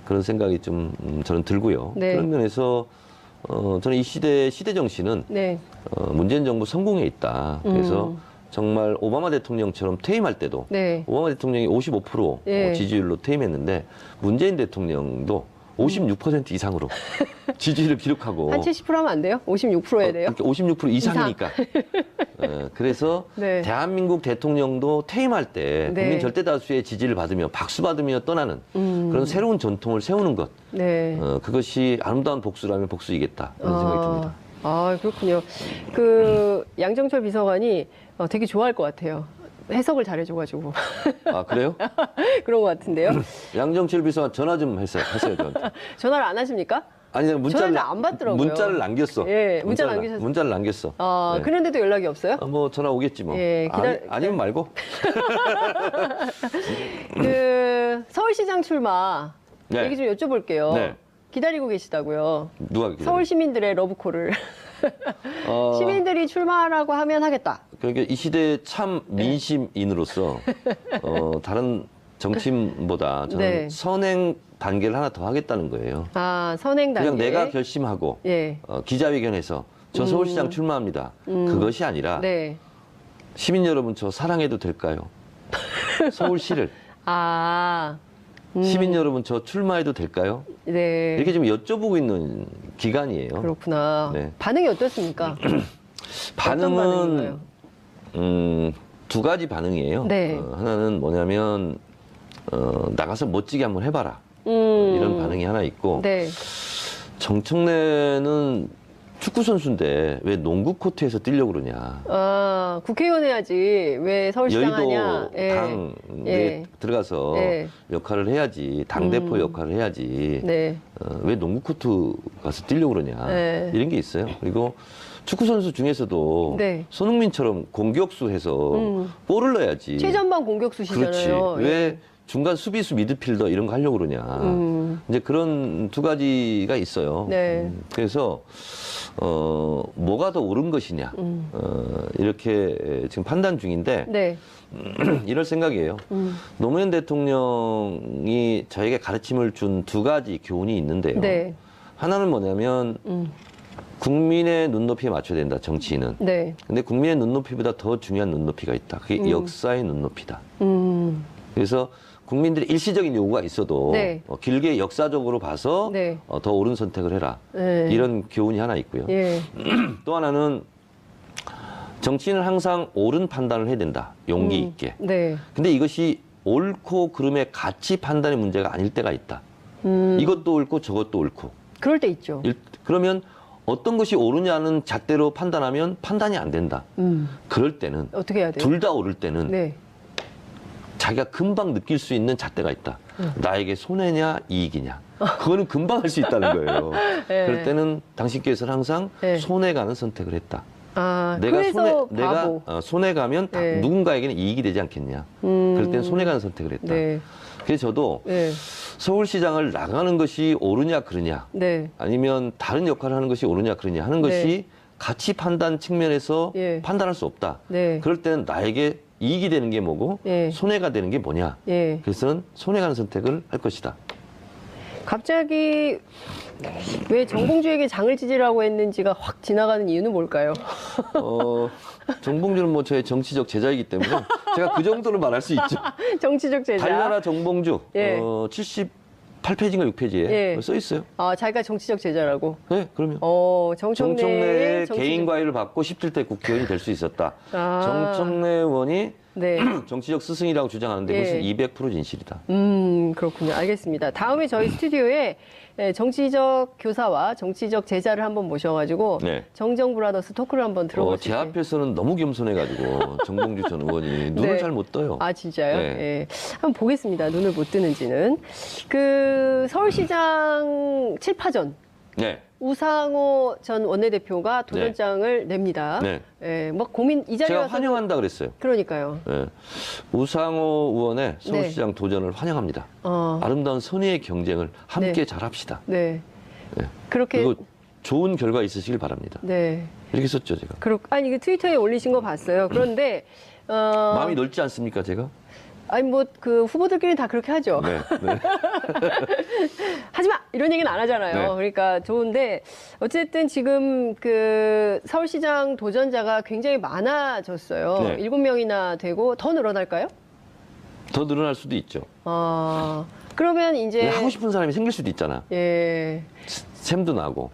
그런 생각이 좀 저는 들고요. 네. 그런 면에서 저는 이 시대 정신은 네. 문재인 정부 성공에 있다. 그래서 정말 오바마 대통령처럼 퇴임할 때도 네. 오바마 대통령이 55% 예. 지지율로 퇴임했는데 문재인 대통령도 56% 이상으로 지지율을 기록하고 한 70% 하면 안 돼요? 56% 해야 돼요? 그러니까 56% 이상이니까. 그래서 네. 대한민국 대통령도 퇴임할 때 네. 국민 절대 다수의 지지를 받으며 박수 받으며 떠나는 그런 새로운 전통을 세우는 것. 네. 그것이 아름다운 복수라면 복수이겠다. 그런 생각이 듭니다. 그렇군요. 그 양정철 비서관이 되게 좋아할 것 같아요. 해석을 잘해줘가지고. 그래요? 그런 것 같은데요. 양정철 비서관 전화 좀 하세요 저한테. 전화를 안 하십니까? 아니 전화를 안 받더라고요. 문자를 남겼어. 예, 문자를 문자를 남겼어. 네. 그런데도 연락이 없어요? 뭐 전화 오겠지 뭐. 예, 아니면 말고. 그 서울시장 출마 네. 얘기 좀 여쭤볼게요. 네. 기다리고 계시다고요. 누가 기다려? 서울 시민들의 러브콜을. 시민들이 출마하라고 하면 하겠다. 그러니까 이 시대의 참 민심인으로서 다른 정치인보다 저는 네. 선행 단계를 하나 더 하겠다는 거예요. 선행 단계. 그냥 내가 결심하고 예. 기자회견에서 저 서울시장 출마합니다. 그것이 아니라 네. 시민 여러분 저 사랑해도 될까요? 서울시를. 시민 여러분 저 출마해도 될까요? 네. 이렇게 좀 여쭤보고 있는 기간이에요. 그렇구나. 네. 반응이 어떻습니까? 반응은 두 가지 반응이에요. 네. 하나는 뭐냐면 나가서 멋지게 한번 해봐라 이런 반응이 하나 있고 네. 정청래는 축구 선수인데 왜 농구 코트에서 뛰려고 그러냐? 국회의원 해야지 왜 서울시장 하냐? 여의도 당에 들어가서 역할을 해야지 당 대표 역할을 해야지. 네. 왜 농구 코트 가서 뛰려고 그러냐? 이런 게 있어요. 그리고 축구 선수 중에서도 네. 손흥민처럼 공격수 해서 골을 넣어야지. 최전방 공격수시잖아요. 그렇지. 왜 중간 수비수 미드필더 이런 거 하려고 그러냐. 이제 그런 두 가지가 있어요. 네. 그래서 뭐가 더 옳은 것이냐. 이렇게 지금 판단 중인데 네. 이럴 생각이에요. 노무현 대통령이 저에게 가르침을 준 두 가지 교훈이 있는데요. 네. 하나는 뭐냐면 국민의 눈높이에 맞춰야 된다, 정치인은. 네. 근데 국민의 눈높이보다 더 중요한 눈높이가 있다. 그게 역사의 눈높이다. 그래서 국민들의 일시적인 요구가 있어도 네. 길게 역사적으로 봐서 네. 더 옳은 선택을 해라. 네. 이런 교훈이 하나 있고요. 예. 또 하나는 정치인은 항상 옳은 판단을 해야 된다. 용기 있게. 네. 근데 이것이 옳고 그름의 가치 판단의 문제가 아닐 때가 있다. 이것도 옳고 저것도 옳고. 그럴 때 있죠. 그러면 어떤 것이 옳으냐는 잣대로 판단하면 판단이 안 된다. 그럴 때는 어떻게 해야 돼요? 둘 다 옳을 때는 네. 자기가 금방 느낄 수 있는 잣대가 있다. 나에게 손해냐 이익이냐. 그거는 금방 할 수 있다는 거예요. 네. 그럴 때는 당신께서는 항상 네. 손해 가는 선택을 했다. 아, 내가 그래서 내가 바보. 손해 가면 네. 누군가에게는 이익이 되지 않겠냐. 그럴 때는 손해 가는 선택을 했다. 네. 그래서 저도 네. 서울시장을 나가는 것이 옳으냐 그르냐, 네. 아니면 다른 역할을 하는 것이 옳으냐 그르냐 하는 것이 네. 가치 판단 측면에서 예. 판단할 수 없다. 네. 그럴 때는 나에게 이익이 되는 게 뭐고 예. 손해가 되는 게 뭐냐. 예. 그래서는 손해 가는 선택을 할 것이다. 갑자기 왜 정봉주에게 장을 찢으라고 했는지가 확 지나가는 이유는 뭘까요? 정봉주는 뭐 저의 정치적 제자이기 때문에 제가 그 정도는 말할 수 있죠. 정치적 제자. 달나라 정봉주 예. 78페이지인가 6페이지에 예. 써 있어요. 아, 자기가 정치적 제자라고. 네, 그러면. 정청래의 정청래의 정치적- 개인 과외를 받고 17대 국회의원이 될 수 있었다. 아. 정청래 의원이 네. 정치적 스승이라고 주장하는데 예. 그것은 200% 진실이다. 그렇군요. 알겠습니다. 다음에 저희 스튜디오에 정치적 교사와 정치적 제자를 한번 모셔가지고 네. 정정 브라더스 토크를 한번 들어볼 수 제 있게. 앞에서는 너무 겸손해가지고 정봉주 전 의원이 눈을 네. 잘 못 떠요. 아, 진짜요? 네. 예. 한번 보겠습니다. 눈을 못 뜨는지는. 그 서울시장 7파전. 네. 우상호 전 원내대표가 도전장을 냅니다. 네. 예, 뭐 고민 이 자리에 제가 와서 환영한다 그랬어요. 그러니까요. 네. 우상호 의원의 서울시장 도전을 환영합니다. 아름다운 선의의 경쟁을 함께 네. 잘합시다. 네. 네. 그렇게 그리고 좋은 결과 있으시길 바랍니다. 네. 이렇게 썼죠, 제가. 아니 이거 트위터에 올리신 거 봤어요. 그런데 마음이 넓지 않습니까, 제가? 아니 뭐 그 후보들끼리 다 그렇게 하죠. 네. 네. 하지 마 이런 얘기는 안 하잖아요. 네. 그러니까 좋은데 어쨌든 지금 그 서울시장 도전자가 굉장히 많아졌어요. 네. 7명이나 되고 더 늘어날까요? 더 늘어날 수도 있죠. 그러면 이제 하고 싶은 사람이 생길 수도 있잖아. 예. 샘도 나고.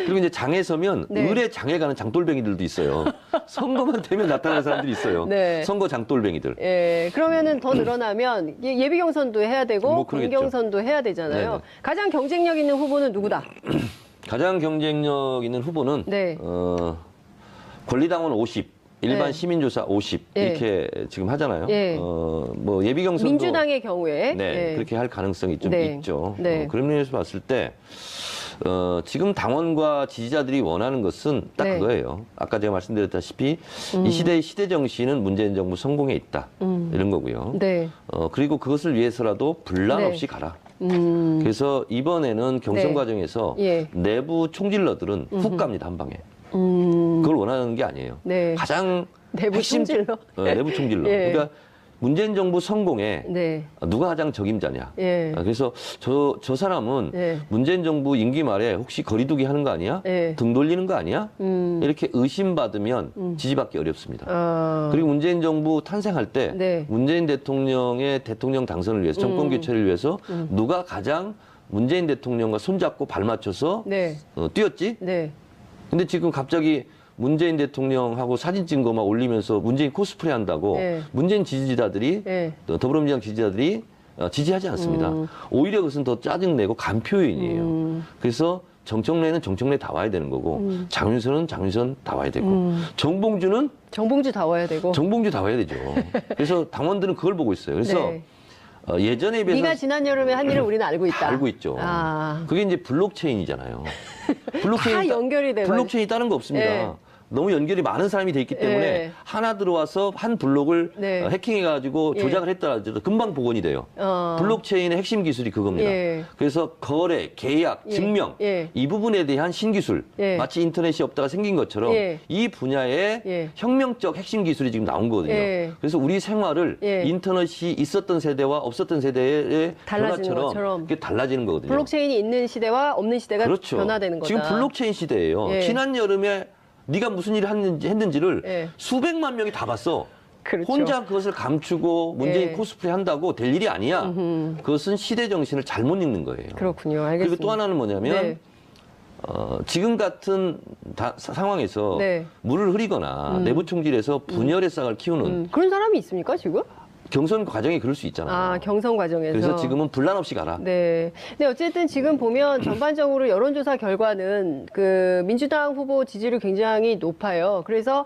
그리고 이제 장에 서면 네. 을에 장에 가는 장돌뱅이들도 있어요. 선거만 되면 나타나는 사람들이 있어요. 네. 선거 장돌뱅이들. 예, 그러면은 더 늘어나면 예비 경선도 해야 되고 뭐 그러겠죠. 본경선도 해야 되잖아요. 네네. 가장 경쟁력 있는 후보는 누구다? 가장 경쟁력 있는 후보는 네. 권리당원 50, 일반 네. 시민조사 50 예. 이렇게 지금 하잖아요. 예. 뭐 예비 경선도 민주당의 경우에 네, 예. 그렇게 할 가능성이 좀 네. 있죠. 네. 그런 면에서 봤을 때 지금 당원과 지지자들이 원하는 것은 딱 네. 그거예요. 아까 제가 말씀드렸다시피 이 시대의 시대 정신은 문재인 정부 성공에 있다. 이런 거고요. 네. 그리고 그것을 위해서라도 분란 네. 없이 가라. 그래서 이번에는 경선 네. 과정에서 예. 내부 총질러들은 훅 갑니다, 한 방에. 그걸 원하는 게 아니에요. 네. 가장 내부 핵심 총질러? 내부 총질러. 예. 그러니까 문재인 정부 성공에 네. 누가 가장 적임자냐. 예. 그래서 저 사람은 예. 문재인 정부 임기 말에 혹시 거리두기 하는 거 아니야? 예. 등 돌리는 거 아니야? 이렇게 의심받으면 지지받기 어렵습니다. 그리고 문재인 정부 탄생할 때 네. 문재인 대통령의 대통령 당선을 위해서 정권 교체를 위해서 누가 가장 문재인 대통령과 손잡고 발 맞춰서 네. 뛰었지? 네. 근데 지금 갑자기 문재인 대통령하고 사진 찍은 거 막 올리면서 문재인 코스프레 한다고 네. 문재인 지지자들이 네. 더불어민주당 지지자들이 지지하지 않습니다. 오히려 그것은 더 짜증내고 간표인이에요. 그래서 정청래는 정청래 다 와야 되는 거고 장윤선은 장윤선 다 와야 되고 정봉주는 정봉주 다 와야 되고. 정봉주 다 와야 되죠. 그래서 당원들은 그걸 보고 있어요. 그래서 네. 예전에 비해서 네가 지난 여름에 한 일을 우리는 알고 있다. 다 알고 있죠. 아. 그게 이제 블록체인이잖아요. 다 연결이 되고. 블록체인이 다른 거 없습니다. 예. 너무 연결이 많은 사람이 돼 있기 때문에 예. 하나 들어와서 한 블록을 네. 해킹해가지고 예. 조작을 했더라도 금방 복원이 돼요. 블록체인의 핵심 기술이 그겁니다. 예. 그래서 거래, 계약, 예. 증명 예. 이 부분에 대한 신기술 예. 마치 인터넷이 없다가 생긴 것처럼 예. 이 분야의 예. 혁명적 핵심 기술이 지금 나온 거거든요. 예. 그래서 우리 생활을 예. 인터넷이 있었던 세대와 없었던 세대의 달라지는 변화처럼 것처럼. 그게 달라지는 거거든요. 블록체인이 있는 시대와 없는 시대가 그렇죠. 변화되는 거다. 지금 블록체인 시대예요. 예. 지난 여름에 네가 무슨 일을 했는지를 예. 수백만 명이 다 봤어. 그렇죠. 혼자 그것을 감추고 문재인 예. 코스프레 한다고 될 일이 아니야. 그것은 시대 정신을 잘못 읽는 거예요. 그렇군요. 알겠습니다. 그리고 또 하나는 뭐냐면 네. 지금 같은 상황에서 네. 물을 흐리거나 내부 총질해서 분열의 싹을 키우는 그런 사람이 있습니까 지금? 경선 과정이 그럴 수 있잖아요. 아 경선 과정에서. 그래서 지금은 분란 없이 가라. 네. 근데 어쨌든 지금 보면 전반적으로 여론조사 결과는 그 민주당 후보 지지율이 굉장히 높아요. 그래서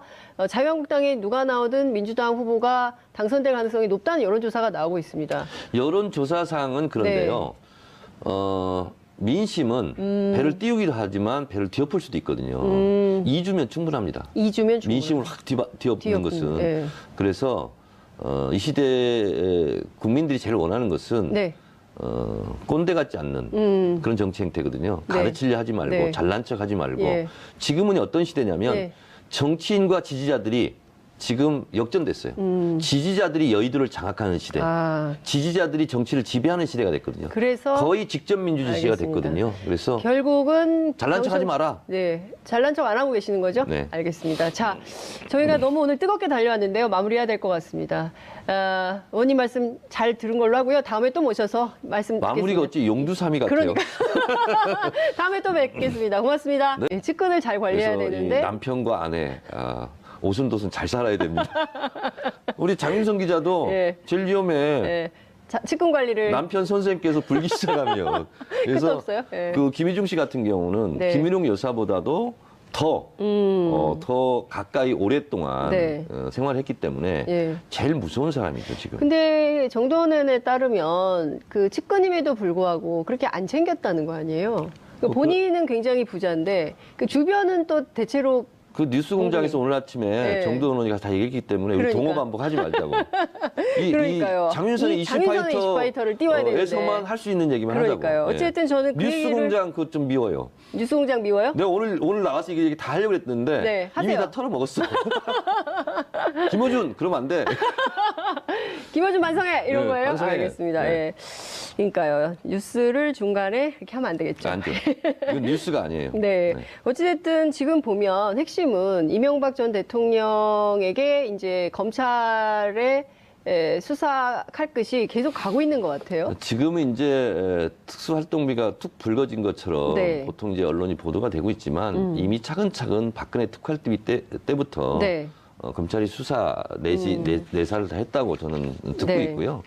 자유한국당에 누가 나오든 민주당 후보가 당선될 가능성이 높다는 여론조사가 나오고 있습니다. 여론조사상은 그런데요. 민심은 배를 띄우기도 하지만 배를 뒤엎을 수도 있거든요. 2주면 충분합니다. 2주면 충분. 민심을 확 뒤엎는 것은. 네. 그래서 이 시대에 국민들이 제일 원하는 것은 네. 꼰대 같지 않는 그런 정치 행태거든요. 네. 가르치려 하지 말고 네. 잘난 척 하지 말고 예. 지금은 어떤 시대냐면 네. 정치인과 지지자들이 지금 역전됐어요. 지지자들이 여의도를 장악하는 시대. 아, 지지자들이 정치를 지배하는 시대가 됐거든요. 그래서 거의 직접 민주주의가 알겠습니다. 됐거든요. 그래서 결국은 잘난 척 하지 마라. 네, 잘난 척 안 하고 계시는 거죠? 네. 알겠습니다. 자, 저희가 너무 오늘 뜨겁게 달려왔는데요. 마무리해야 될 것 같습니다. 의원님 말씀 잘 들은 걸로 하고요. 다음에 또 모셔서 말씀 마무리가 듣겠습니다. 어찌 용두사미 같아요. 그러니까. 다음에 또 뵙겠습니다. 고맙습니다. 네, 측근을 잘 관리해야 그래서 이 되는데. 남편과 아내 오순도순 잘 살아야 됩니다. 우리 장윤성 기자도 예. 제일 위험해. 네, 측근 관리를. 남편 선생님께서 불기시작하면 그래서 끝도 없어요? 예. 그 김희중 씨 같은 경우는 네. 김일용 여사보다도 더 가까이 오랫동안 네. 생활했기 때문에 예. 제일 무서운 사람이죠 지금. 근데 정도원에 따르면 그 측근임에도 불구하고 그렇게 안 챙겼다는 거 아니에요? 그 본인은 굉장히 부자인데 그 주변은 또 대체로 그 뉴스공장에서 오늘 아침에 네. 정도원 의원이 다 얘기했기 때문에 우리 그러니까. 동호 반복하지 말자고. 그러니까요. 장윤선의 이 장윤선의 이슈파이터를 띄워야 되는데. 에서만 할 수 있는 얘기만 그러니까요. 하자고. 예. 어쨌든 저는 그 뉴스공장 그것 좀 미워요. 뉴스공장 미워요? 내가 오늘 나가서 이게 얘기 다 하려고 했는데 네, 하세요. 이미 다 털어먹었어. 김호준 그러면 안 돼. 김어준 반성해 이런 네, 거예요? 반성해. 알겠습니다. 네. 예. 그러니까요. 뉴스를 중간에 이렇게 하면 안 되겠죠. 안 돼. 이건 뉴스가 아니에요. 네. 어찌됐든 지금 보면 핵심은 이명박 전 대통령에게 이제 검찰의 수사 칼끝이 계속 가고 있는 것 같아요. 지금은 이제 특수활동비가 툭 불거진 것처럼 네. 보통 이제 언론이 보도가 되고 있지만 이미 차근차근 박근혜 특활비 때부터 네. 검찰이 수사 내사를 다 했다고 저는 듣고 네. 있고요.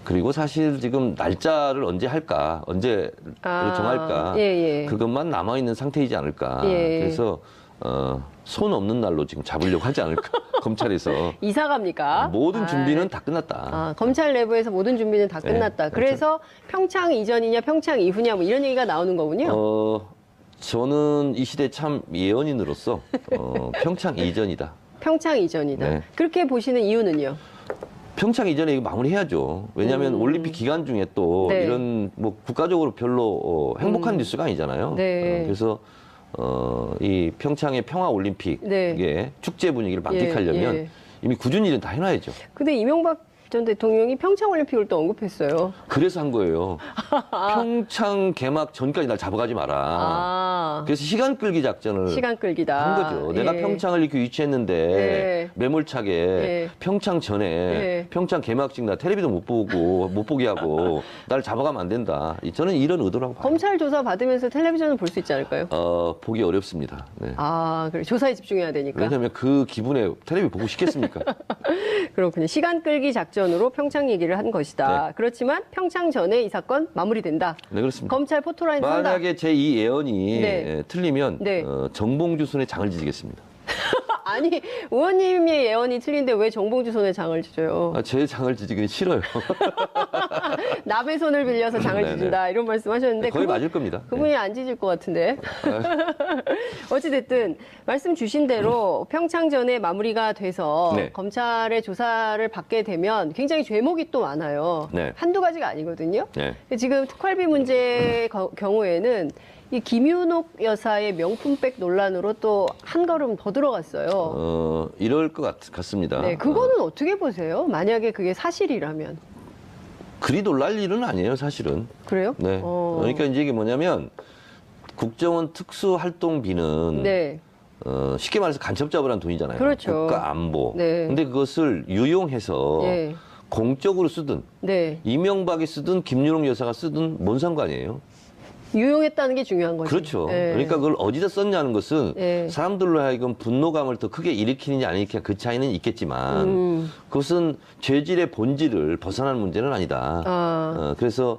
그리고 사실 지금 날짜를 언제 할까, 언제 정할까, 예, 예. 그것만 남아 있는 상태이지 않을까. 예. 그래서 손 없는 날로 지금 잡으려고 하지 않을까. 검찰에서 이사 갑니까? 모든 준비는 다 끝났다. 검찰 내부에서 모든 준비는 다 네. 끝났다. 그래서 평창 이전이냐 평창 이후냐 뭐 이런 얘기가 나오는 거군요. 저는 이 시대 참 예언인으로서 평창 이전이다. 평창 이전이다. 네. 그렇게 보시는 이유는요? 평창 이전에 이거 마무리해야죠. 왜냐하면 올림픽 기간 중에 또 네. 이런 뭐 국가적으로 별로 행복한 뉴스가 아니잖아요. 네. 그래서 이 평창의 평화 올림픽의 네. 축제 분위기를 만끽하려면 예. 이미 굳은 일은 다 해놔야죠. 근데 이명박 전 대통령이 평창 올림픽을 또 언급했어요. 그래서 한 거예요. 평창 개막 전까지 날 잡아가지 마라. 그래서 시간 끌기 작전을 시간 끌기다. 한 거죠. 내가 예. 평창을 이렇게 유치했는데 예. 매몰차게 예. 평창 전에 예. 평창 개막식 나 텔레비도 못 보게 하고 날 잡아가면 안 된다. 저는 이런 의도라고 봐요. 검찰 조사 받으면서 텔레비전을 볼 수 있지 않을까요? 보기 어렵습니다. 네. 그래 조사에 집중해야 되니까. 왜냐하면 그 기분에 텔레비 보고 싶겠습니까? 그렇군요. 시간 끌기 작전으로 평창 얘기를 한 것이다. 네. 그렇지만 평창 전에 이 사건 마무리된다. 네, 그렇습니다. 검찰 포토라인 선다. 만약에 제 이 예언이 네. 틀리면 네. 정봉주 손에 장을 지지겠습니다. 아니, 의원님의 예언이 틀린데 왜 정봉주 손에 장을 쥐어요? 제 장을 지지기는 싫어요. 남의 손을 빌려서 장을 네네. 쥐준다 이런 말씀하셨는데 거의 맞을 겁니다. 그분이 안 짖을 것 같은데. 어찌됐든 말씀 주신 대로 평창전에 마무리가 돼서 네. 검찰의 조사를 받게 되면 굉장히 죄목이 또 많아요. 네. 한두 가지가 아니거든요. 네. 지금 특활비 문제의 경우에는 이 김윤옥 여사의 명품백 논란으로 또 한 걸음 더 들어갔어요. 이럴 것 같습니다. 네, 그거는 어떻게 보세요? 만약에 그게 사실이라면. 그리 놀랄 일은 아니에요, 사실은. 그래요? 네. 그러니까 이제 이게 뭐냐면 국정원 특수활동비는 네. 쉽게 말해서 간첩 잡으라는 돈이잖아요. 그렇죠. 국가 안보. 네. 근데 그것을 유용해서 네. 공적으로 쓰든 네. 이명박이 쓰든 김윤옥 여사가 쓰든 뭔 상관이에요? 유용했다는 게 중요한 거죠. 그렇죠. 네. 그러니까 그걸 어디다 썼냐는 것은 네. 사람들로 하여금 분노감을 더 크게 일으키는지 안 일으키냐 그 차이는 있겠지만 그것은 죄질의 본질을 벗어나는 문제는 아니다. 그래서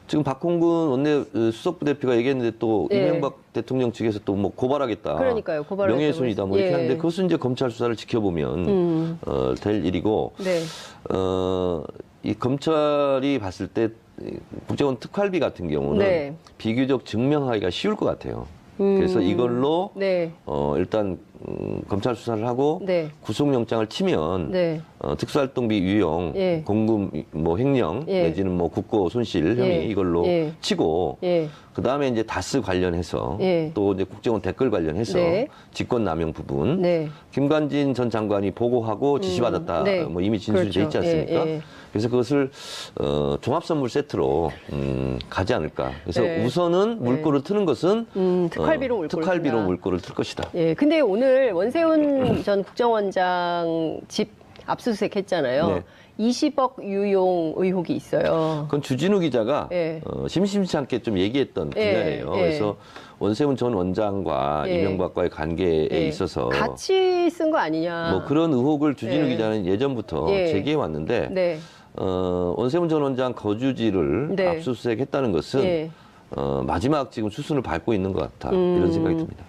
지금 박홍근 원내 수석부 대표가 얘기했는데 또 예. 이명박 대통령 측에서 또 뭐 고발하겠다. 그러니까요. 고발을 명예훼손이다. 뭐 이렇게 예. 하는데 그것은 이제 검찰 수사를 지켜보면 될 일이고 네. 이 검찰이 봤을 때 국정원 특활비 같은 경우는 네. 비교적 증명하기가 쉬울 것 같아요. 그래서 이걸로 네. 일단 검찰 수사를 하고 네. 구속영장을 치면 네. 특수활동비 유용, 예. 공금 뭐 횡령 예. 내지는 뭐 국고 손실 혐의 예. 이걸로 예. 치고 예. 그 다음에 이제 다스 관련해서 예. 또 이제 국정원 댓글 관련해서 네. 직권남용 부분 네. 김관진 전 장관이 보고하고 지시받았다 네. 뭐 이미 진술이 돼 있지 그렇죠. 않습니까? 예. 예. 그래서 그것을 종합선물 세트로 가지 않을까. 그래서 네. 우선은 물꼬를 트는 것은 특활비로 물꼬를 특활비로 튼다. 물꼬를 틀 것이다. 예. 근데 오늘 원세훈 전 국정원장 집 압수수색 했잖아요. 네. 20억 유용 의혹이 있어요. 그건 주진우 기자가 예. 심심치 않게 좀 얘기했던 예. 분야예요. 예. 그래서 원세훈 전 원장과 예. 이명박과의 관계에 예. 있어서 같이 쓴 거 아니냐. 뭐 그런 의혹을 주진우 예. 기자는 예전부터 예. 제기해 왔는데 네. 원세훈 전 원장 거주지를 네. 압수수색했다는 것은 예. 마지막 지금 수순을 밟고 있는 것 같다 이런 생각이 듭니다.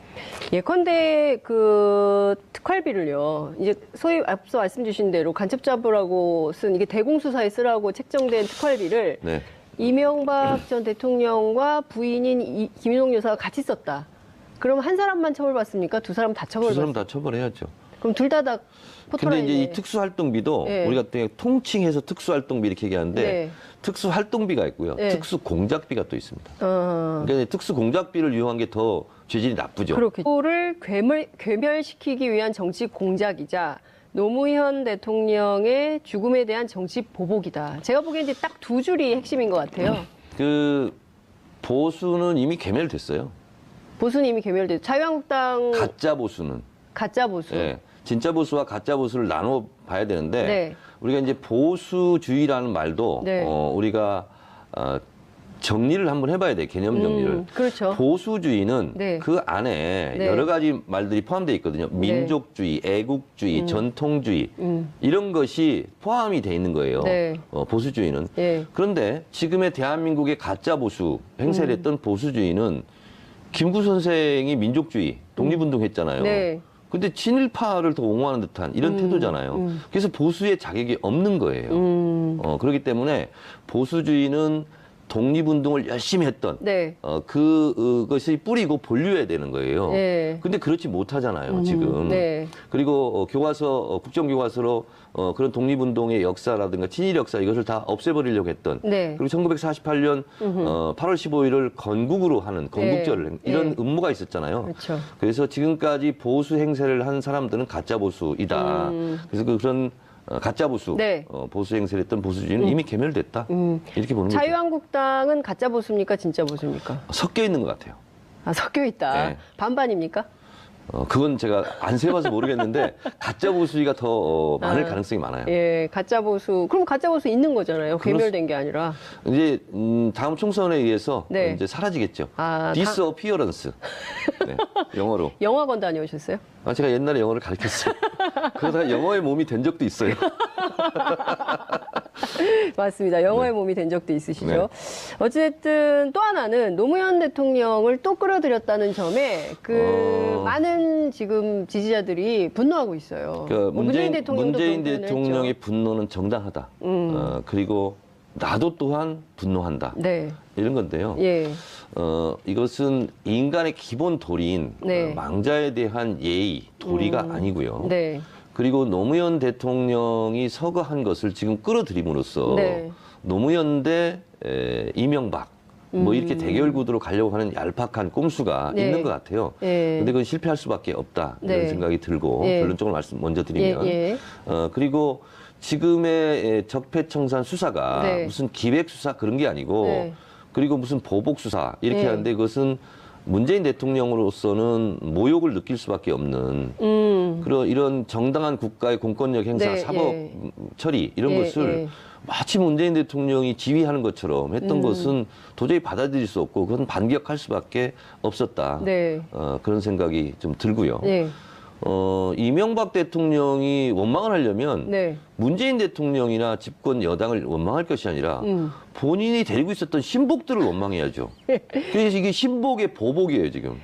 예컨대 그 특활비를요. 이제 소위 앞서 말씀 주신 대로 간첩 잡으라고 쓴 이게 대공수사에 쓰라고 책정된 특활비를 네. 이명박 전 대통령과 부인인 김윤옥 여사가 같이 썼다. 그럼 한 사람만 처벌받습니까? 두 사람 다 두 사람 처벌받습니까? 다 처벌해야죠. 그럼 둘 다 근데 포토라인에. 이제 이 특수활동비도 예. 우리가 통칭해서 특수활동비 이렇게 얘기하는데 네. 특수활동비가 있고요. 네. 특수공작비가 또 있습니다. 어, 그러니까 특수공작비를 이용한 게 더 죄질이 나쁘죠. 그렇게 를 괴멸시키기 위한 정치 공작이자 노무현 대통령의 죽음에 대한 정치 보복이다. 제가 보기엔 이제 딱 두 줄이 핵심인 것 같아요. 그 보수는 이미 괴멸됐어요. 보수는 이미 괴멸됐죠. 자유한국당 가짜 보수는. 가짜 보수. 예. 진짜 보수와 가짜 보수를 나눠 봐야 되는데 네. 우리가 이제 보수주의라는 말도 네. 우리가 정리를 한번 해봐야 돼. 개념 정리를. 그렇죠. 보수주의는 네. 그 안에 네. 여러 가지 말들이 포함되어 있거든요. 민족주의, 애국주의, 전통주의 이런 것이 포함이 돼 있는 거예요. 네. 보수주의는. 예. 그런데 지금의 대한민국의 가짜 보수 행세를 했던 보수주의는 김구 선생이 민족주의, 독립운동했잖아요. 네. 근데 친일파를 더 옹호하는 듯한 이런 태도잖아요. 그래서 보수의 자격이 없는 거예요. 그렇기 때문에 보수주의는 독립운동을 열심히 했던 네. 그것이 뿌리고 본류해야 되는 거예요. 네. 근데 그렇지 못하잖아요, 지금. 네. 그리고 교과서, 국정교과서로 그런 독립운동의 역사라든가 친일 역사 이것을 다 없애버리려고 했던. 네. 그리고 1948년 8월 15일을 건국으로 하는 건국절을 이런 네. 음모가 있었잖아요. 그렇죠. 그래서 지금까지 보수 행세를 한 사람들은 가짜 보수이다. 그래서 그런 가짜 보수, 네. 보수 행세를 했던 보수주의는 이미 괴멸됐다. 이렇게 보는 거죠. 자유한국당은 가짜 보수입니까? 진짜 보수입니까? 섞여 있는 것 같아요. 아, 섞여 있다. 네. 반반입니까? 그건 제가 안 세봐서 모르겠는데 가짜 보수가 더 많을 가능성이 많아요. 예, 가짜 보수. 그럼 가짜 보수 있는 거잖아요. 괴멸된 게 아니라. 이제 다음 총선에 의해서 네. 이제 사라지겠죠. 아, disappearance. 네, 영어로. 영화관 다녀오셨어요? 제가 옛날에 영어를 가르쳤어요. 그러다가 영어의 몸이 된 적도 있어요. 맞습니다. 영화의 몸이 된 적도 있으시죠. 어쨌든 또 하나는 노무현 대통령을 또 끌어들였다는 점에 많은 지금 지지자들이 분노하고 있어요. 문재인 대통령도 대통령의 분노는 정당하다. 그리고 나도 또한 분노한다. 네. 이런 건데요. 예. 이것은 인간의 기본 도리인 네. 망자에 대한 예의, 도리가 아니고요. 네. 그리고 노무현 대통령이 서거한 것을 지금 끌어들임으로써 네. 노무현 대 이명박 뭐 이렇게 대결 구도로 가려고 하는 얄팍한 꼼수가 네. 있는 것 같아요. 근데 그건 실패할 수밖에 없다 이런 네. 생각이 들고 예. 결론적으로 말씀 먼저 드리면 그리고 지금의 적폐청산 수사가 네. 무슨 무슨 기획 수사 그런 게 아니고 네. 그리고 무슨 보복 수사 이렇게 네. 하는데 그것은 문재인 대통령으로서는 모욕을 느낄 수밖에 없는 그런 이런 정당한 국가의 공권력 행사, 네, 사법 예. 처리 이런 예, 것을 예. 마치 문재인 대통령이 지휘하는 것처럼 했던 것은 도저히 받아들일 수 없고 그건 반격할 수밖에 없었다. 네. 그런 생각이 좀 들고요. 네. 이명박 대통령이 원망을 하려면 네. 문재인 대통령이나 집권 여당을 원망할 것이 아니라 본인이 데리고 있었던 신복들을 원망해야죠. 그래서 이게 신복의 보복이에요, 지금.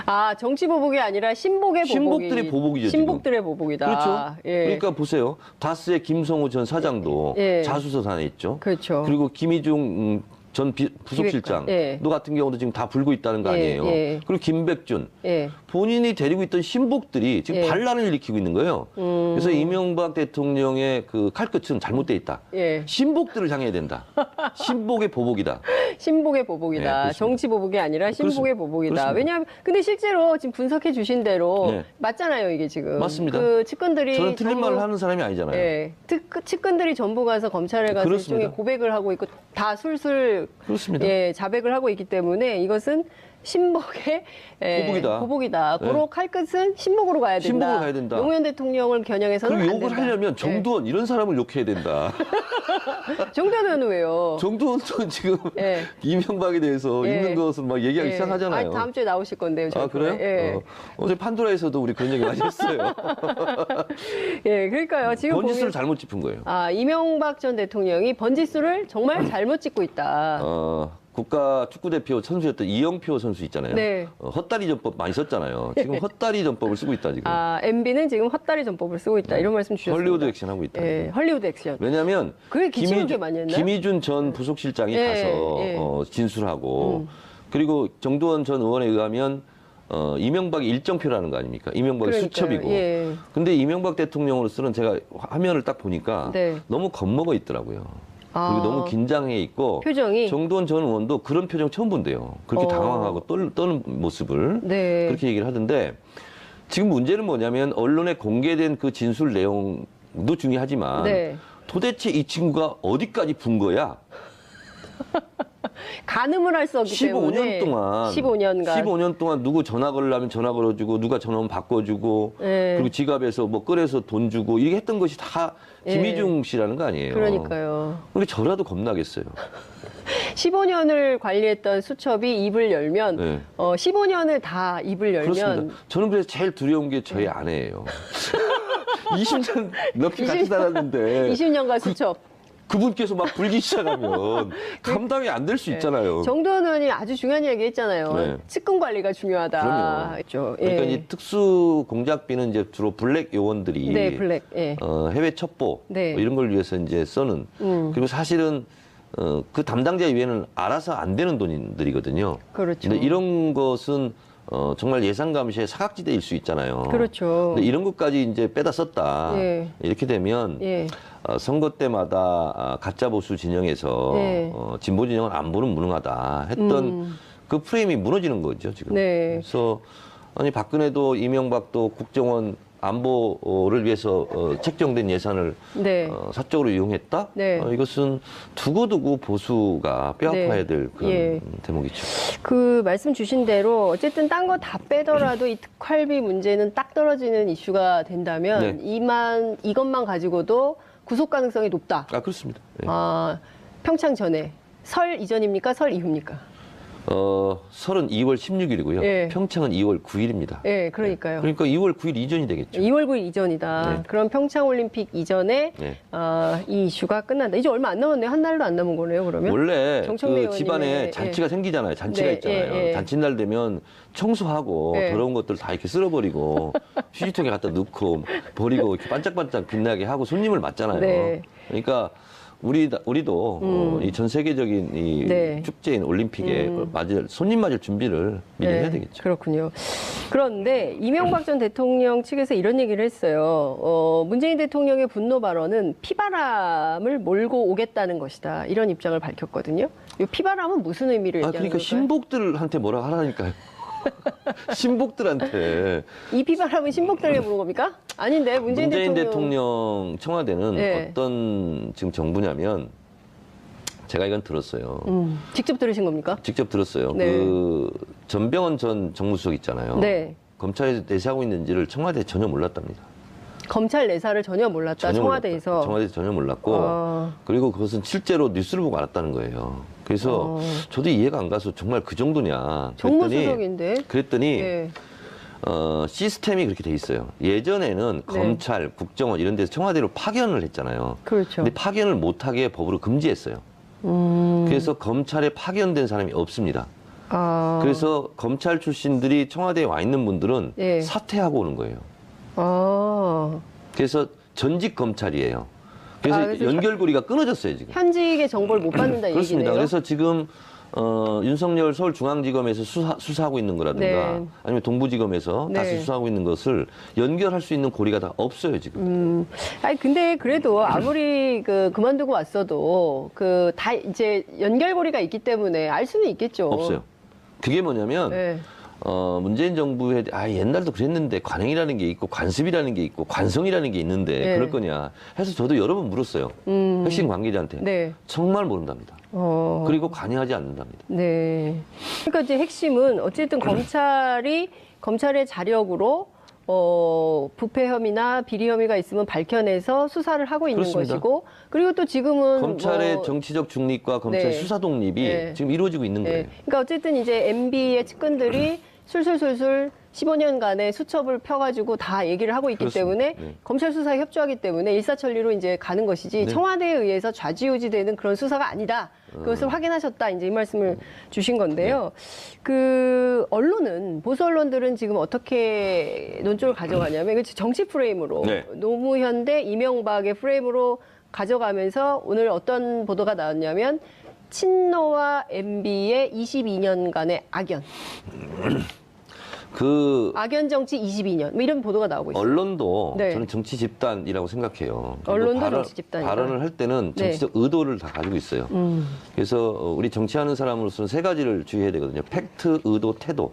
아, 정치 보복이 아니라 신복의 신복들의 보복이죠, 지금. 신복들의 보복이다. 그렇죠. 예. 그러니까 보세요. 다스의 김성우 전 사장도 예. 자수서산에 있죠. 그렇죠. 그리고 김희중 전 부속실장 예. 너 같은 경우도 지금 다 불고 있다는 거 아니에요. 예. 그리고 김백준 예. 본인이 데리고 있던 신복들이 지금 예. 반란을 일으키고 있는 거예요. 그래서 이명박 대통령의 그 칼끝은 잘못돼 있다. 예. 신복들을 향해야 된다. 신복의 보복이다. 신복의 보복이다. 네, 그렇습니다. 정치 보복이 아니라 신복의 그렇습니다. 보복이다. 그렇습니다. 왜냐하면 근데 실제로 지금 분석해 주신 대로 네. 맞잖아요, 이게 지금. 맞습니다. 그 측근들이 저는 틀린 말을 하는 사람이 아니잖아요. 예. 측근들이 전부 가서 검찰에 가서 그렇습니다. 일종의 고백을 하고 있고 다 술술 그렇습니다. 예, 자백을 하고 있기 때문에 이것은 신복의 보복이다. 보복이다. 네. 고로 칼끝은 신복으로 가야 된다. 신복으로 가야 된다. 노무현 대통령을 겨냥해서는 그리고 안 욕을 된다. 하려면 정두원 이런 사람을 욕해야 된다. 정도는 왜요? 정두원도 지금 예. 이명박에 대해서 예. 있는 것을 막 얘기하기 시작하잖아요. 아니, 다음 주에 나오실 건데요. 아, 그래요? 예. 어제 판도라에서도 우리 그런 얘기 많이 했어요. 예, 그러니까요. 지금 번지수를 보면 잘못 짚은 거예요. 이명박 전 대통령이 번지수를 정말 잘못 찍고 있다. 국가 축구대표 선수였던 이영표 선수 있잖아요. 네. 헛다리 전법 많이 썼잖아요. 지금 헛다리 전법을 쓰고 있다, 지금. MB는 지금 헛다리 전법을 쓰고 있다. 이런 말씀 주셨습니다. 헐리우드 액션 하고 있다. 예, 헐리우드 액션. 왜냐하면 그게 기침을 게 많이 했나요? 김희준 전 부속실장이 예, 가서 예. 진술하고 그리고 정두원 전 의원에 의하면 이명박이 일정표라는 거 아닙니까? 이명박이 그러니까요. 수첩이고. 예. 근데 이명박 대통령으로서는 제가 화면을 딱 보니까 네. 너무 겁먹어 있더라고요. 그리고 너무 긴장해 있고 표정이? 정두원 전 의원도 그런 표정 처음 본대요. 그렇게 당황하고 떠는 모습을 네. 그렇게 얘기를 하던데 지금 문제는 뭐냐면 언론에 공개된 그 진술 내용도 중요하지만 네. 도대체 이 친구가 어디까지 분 거야? 가늠을 할 수 없기 15년 때문에 동안 15년간 동안 누구 전화 걸려면 전화 걸어주고 누가 전화 오면 바꿔주고 네. 그리고 지갑에서 뭐 꺼내서 돈 주고 이게 했던 것이 다 김희중 씨라는 거 아니에요. 그러니까요. 그러니까 저라도 겁나겠어요. 15년을 관리했던 수첩이 입을 열면 네. 15년을 다 입을 열면 그렇습니다. 저는 그래서 제일 두려운 게 저희 아내예요. 20년 넘게 같이 20 살았는데 20년간 수첩. 그분께서 막 불기 시작하면 감당이 안 될 수 있잖아요. 정두원 의원이 아주 중요한 얘기 했잖아요. 네. 측근 관리가 중요하다. 그럼요. 했죠. 그러니까 예. 이 특수 공작비는 이제 주로 블랙 요원들이 네, 블랙. 예. 해외 첩보 네. 뭐 이런 걸 위해서 이제 쓰는 그리고 사실은 그 담당자 이외에는 알아서 안 되는 돈들이거든요. 그렇죠. 근데 이런 것은 정말 예산 감시의 사각지대일 수 있잖아요. 그렇죠. 근데 이런 것까지 이제 빼다 썼다. 예. 이렇게 되면 예. 선거 때마다 가짜 보수 진영에서 네. 진보 진영은 안보는 무능하다 했던 그 프레임이 무너지는 거죠 지금. 네. 그래서 아니 박근혜도 이명박도 국정원 안보를 위해서 책정된 예산을 네. 사적으로 이용했다. 네. 이것은 두고두고 보수가 뼈아파야 네. 될 그런 예. 대목이죠. 그 말씀 주신 대로 어쨌든 딴 거 다 빼더라도 이 특활비 문제는 딱 떨어지는 이슈가 된다면 네. 이것만 가지고도 구속 가능성이 높다. 그렇습니다. 예. 평창 전에 설 이전입니까? 설 이후입니까? 설은 2월 16일이고요. 예. 평창은 2월 9일입니다. 예, 그러니까요. 그러니까 2월 9일 이전이 되겠죠. 2월 9일 이전이다. 네. 그럼 평창올림픽 이전에 네. 이 이슈가 끝난다. 이제 얼마 안 남았네요. 한 달도 안 남은 거네요. 그러면 원래 정청래 그 집안에 의원님의, 잔치가 생기잖아요. 잔치가 네, 있잖아요. 예, 예. 잔칫날 되면 청소하고 예. 더러운 것들 다 이렇게 쓸어버리고 휴지통에 갖다 넣고 버리고 이렇게 반짝반짝 빛나게 하고 손님을 맞잖아요. 네. 그러니까 우리도 이 전 세계적인 이 네. 축제인 올림픽에 손님 맞을 준비를 미리 네, 해야 되겠죠. 그렇군요. 그런데 이명박 전 대통령 측에서 이런 얘기를 했어요. 문재인 대통령의 분노 발언은 피바람을 몰고 오겠다는 것이다. 이런 입장을 밝혔거든요. 이 피바람은 무슨 의미를 얘기하는 그러니까 걸까요? 신복들한테 뭐라 하라니까요. 신복들한테 이 피바람은 신복들에게 부는 겁니까? 아닌데 문재인 대통령 청와대는 네. 어떤 지금 정부냐면 제가 이건 들었어요. 직접 들으신 겁니까? 직접 들었어요. 네. 그 전병헌 전 정무수석 있잖아요. 네. 검찰에서 내세하고 있는지를 청와대에 전혀 몰랐답니다. 검찰 내사를 전혀 몰랐다. 청와대에서. 몰랐다. 청와대에서 전혀 몰랐고 아. 그리고 그것은 실제로 뉴스를 보고 알았다는 거예요. 그래서 저도 이해가 안 가서 정말 그 정도냐 정무수석인데. 그랬더니 네. 시스템이 그렇게 돼 있어요. 예전에는 검찰, 국정원 이런 데서 청와대로 파견을 했잖아요. 그렇죠. 근데 파견을 못하게 법으로 금지했어요. 그래서 검찰에 파견된 사람이 없습니다. 아. 그래서 검찰 출신들이 청와대에 와 있는 분들은 예. 사퇴하고 오는 거예요. 아. 그래서 전직 검찰이에요. 그래서 그래서 연결고리가 끊어졌어요, 지금. 현직의 정보를 못 받는다 이 그렇습니다. 얘기네요. 그래서 지금 윤석열 서울중앙지검에서 수사하고 있는 거라든가 네. 아니면 동부지검에서 네. 다시 수사하고 있는 것을 연결할 수 있는 고리가 다 없어요, 지금. 아니 근데 그래도 아무리 그만두고 왔어도 다 이제 연결고리가 있기 때문에 알 수는 있겠죠. 없어요. 그게 뭐냐면 네. 문재인 정부에 옛날도 그랬는데 관행이라는 게 있고 관습이라는 게 있고 관성이라는 게 있는데 네. 그럴 거냐 해서 저도 여러 번 물었어요. 핵심 관계자한테. 네. 정말 모른답니다. 그리고 관여하지 않는답니다. 네. 그러니까 이제 핵심은 어쨌든 검찰의 자력으로 부패 혐의나 비리 혐의가 있으면 밝혀내서 수사를 하고 있는 그렇습니다. 것이고 그리고 또 지금은 검찰의 정치적 중립과 검찰 네. 수사 독립이 네. 지금 이루어지고 있는 거예요. 그러니까 어쨌든 이제 MB의 측근들이 술술술술 15년간의 수첩을 펴가지고 다 얘기를 하고 있기 그렇습니다. 때문에 네. 검찰 수사에 협조하기 때문에 일사천리로 이제 가는 것이지 네. 청와대에 의해서 좌지우지되는 그런 수사가 아니다. 그것을 확인하셨다. 이제 이 말씀을 주신 건데요. 그 언론은 보수 언론들은 지금 어떻게 논조를 가져가냐면 이거 정치 프레임으로 네. 노무현 대 이명박의 프레임으로 가져가면서 오늘 어떤 보도가 나왔냐면 친노와 MB의 22년간의 악연. 악연 정치 22년. 뭐 이런 보도가 나오고 있어요. 언론도 네. 저는 정치 집단이라고 생각해요. 그리고 언론도 정치 집단이다. 발언을 할 때는 네. 정치적 의도를 다 가지고 있어요. 그래서 우리 정치하는 사람으로서는 세 가지를 주의해야 되거든요. 팩트, 의도, 태도.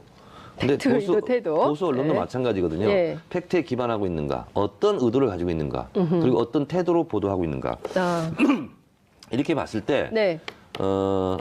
근데 팩트, 의도, 태도. 보수 언론도 네. 마찬가지거든요. 네. 팩트에 기반하고 있는가, 어떤 의도를 가지고 있는가, 그리고 어떤 태도로 보도하고 있는가. 이렇게 봤을 때 네.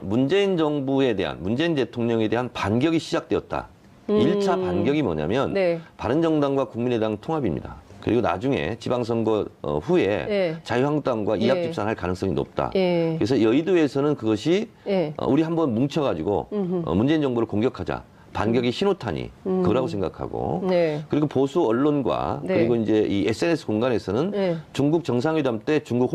문재인 정부에 대한 문재인 대통령에 대한 반격이 시작되었다. 1차 반격이 뭐냐면 네. 바른정당과 국민의당 통합입니다. 그리고 나중에 지방선거 후에 네. 자유한국당과 네. 이합집산할 가능성이 높다. 네. 그래서 여의도에서는 그것이 네. 우리 한번 뭉쳐가지고 문재인 정부를 공격하자. 반격의 신호탄이 그거라고 생각하고 네. 그리고 보수 언론과 네. 그리고 이제 이 SNS 공간에서는 네. 중국 정상회담 때 중국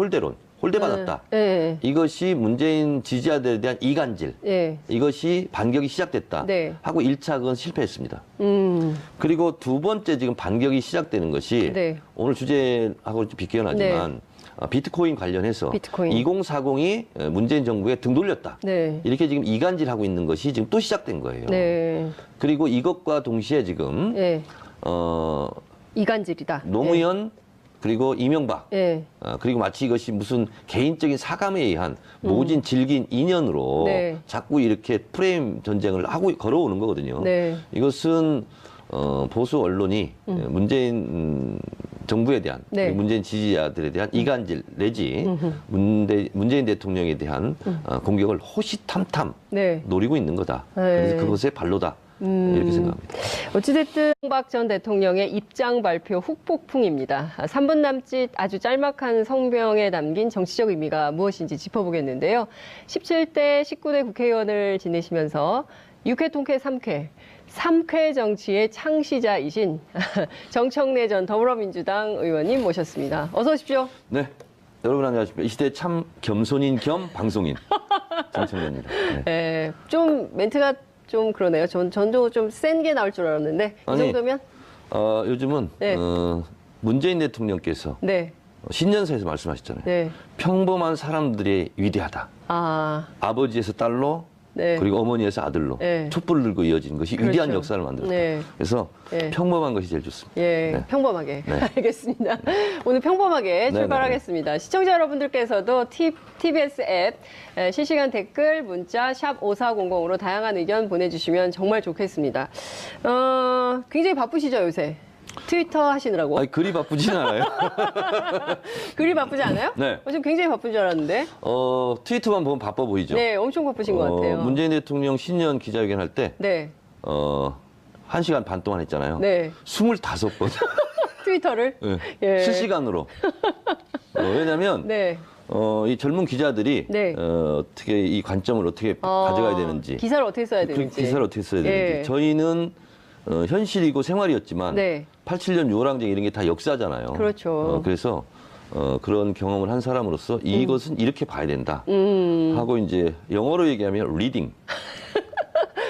홀대받았다. 네. 이것이 문재인 지지자들에 대한 이간질. 네. 이것이 반격이 시작됐다. 네. 하고 1차 그건 실패했습니다. 음. 그리고 두 번째 지금 반격이 시작되는 것이 네. 오늘 주제하고 좀 비껴나지만 비트코인 관련해서 비트코인. 2040이 문재인 정부에 등 돌렸다. 네. 이렇게 지금 이간질하고 있는 것이 지금 또 시작된 거예요. 네. 그리고 이것과 동시에 지금 네. 이간질이다. 노무현 그리고 이명박 네. 그리고 마치 이것이 무슨 개인적인 사감에 의한 모진 질긴 인연으로 네. 자꾸 이렇게 프레임 전쟁을 하고 걸어오는 거거든요. 네. 이것은 보수 언론이 문재인 정부에 대한 네. 그리고 문재인 지지자들에 대한 이간질 내지 문재인 대통령에 대한 공격을 호시탐탐 네. 노리고 있는 거다. 네. 그래서 그것의 발로다. 이렇게 생각합니다. 어찌됐든 박 전 대통령의 입장 발표 후폭풍입니다. 3분 남짓 아주 짤막한 성명에 담긴 정치적 의미가 무엇인지 짚어보겠는데요. 17대 19대 국회의원을 지내시면서 6회 통쾌 3쾌, 3쾌 정치의 창시자이신 정청래 전 더불어민주당 의원님 모셨습니다. 어서 오십시오. 네. 여러분 안녕하십니까. 이 시대 참 겸손인 겸 방송인 정청래입니다. 네. 네, 좀 멘트가 좀 그러네요. 전도 좀 센 게 나올 줄 알았는데 이 정도면? 요즘은 네. 문재인 대통령께서 네. 신년사에서 말씀하셨잖아요. 네. 평범한 사람들이 위대하다. 아버지에서 딸로 네. 그리고 어머니에서 아들로 네. 촛불을 들고 이어진 것이 그렇죠. 위대한 역사를 만들었다. 네. 그래서 네. 평범한 것이 제일 좋습니다. 예, 네. 평범하게. 네. 알겠습니다. 오늘 평범하게 네, 출발하겠습니다. 시청자 여러분들께서도 TBS 앱 실시간 댓글, 문자 샵 5400으로 다양한 의견 보내주시면 정말 좋겠습니다. 굉장히 바쁘시죠, 요새? 트위터 하시느라고. 아니, 그리 바쁘진 않아요. 그리 바쁘지 않아요? 네. 지금 굉장히 바쁜 줄 알았는데. 트위터만 보면 바빠 보이죠? 네, 엄청 바쁘신 것 같아요. 문재인 대통령 신년 기자회견 할 때, 네. 1시간 반 동안 했잖아요. 네. 25번. 트위터를? 네. 예. 실시간으로. 왜냐면, 네. 이 젊은 기자들이, 네. 어떻게 이 관점을 어떻게 가져가야 되는지. 기사를 어떻게 써야 되는지. 기사를 어떻게 써야 되는지. 예. 저희는 현실이고 생활이었지만, 네. 87년 유월항쟁 이런 게 다 역사잖아요. 그렇죠. 그래서 그런 경험을 한 사람으로서 이것은 이렇게 봐야 된다. 하고 이제 영어로 얘기하면 reading.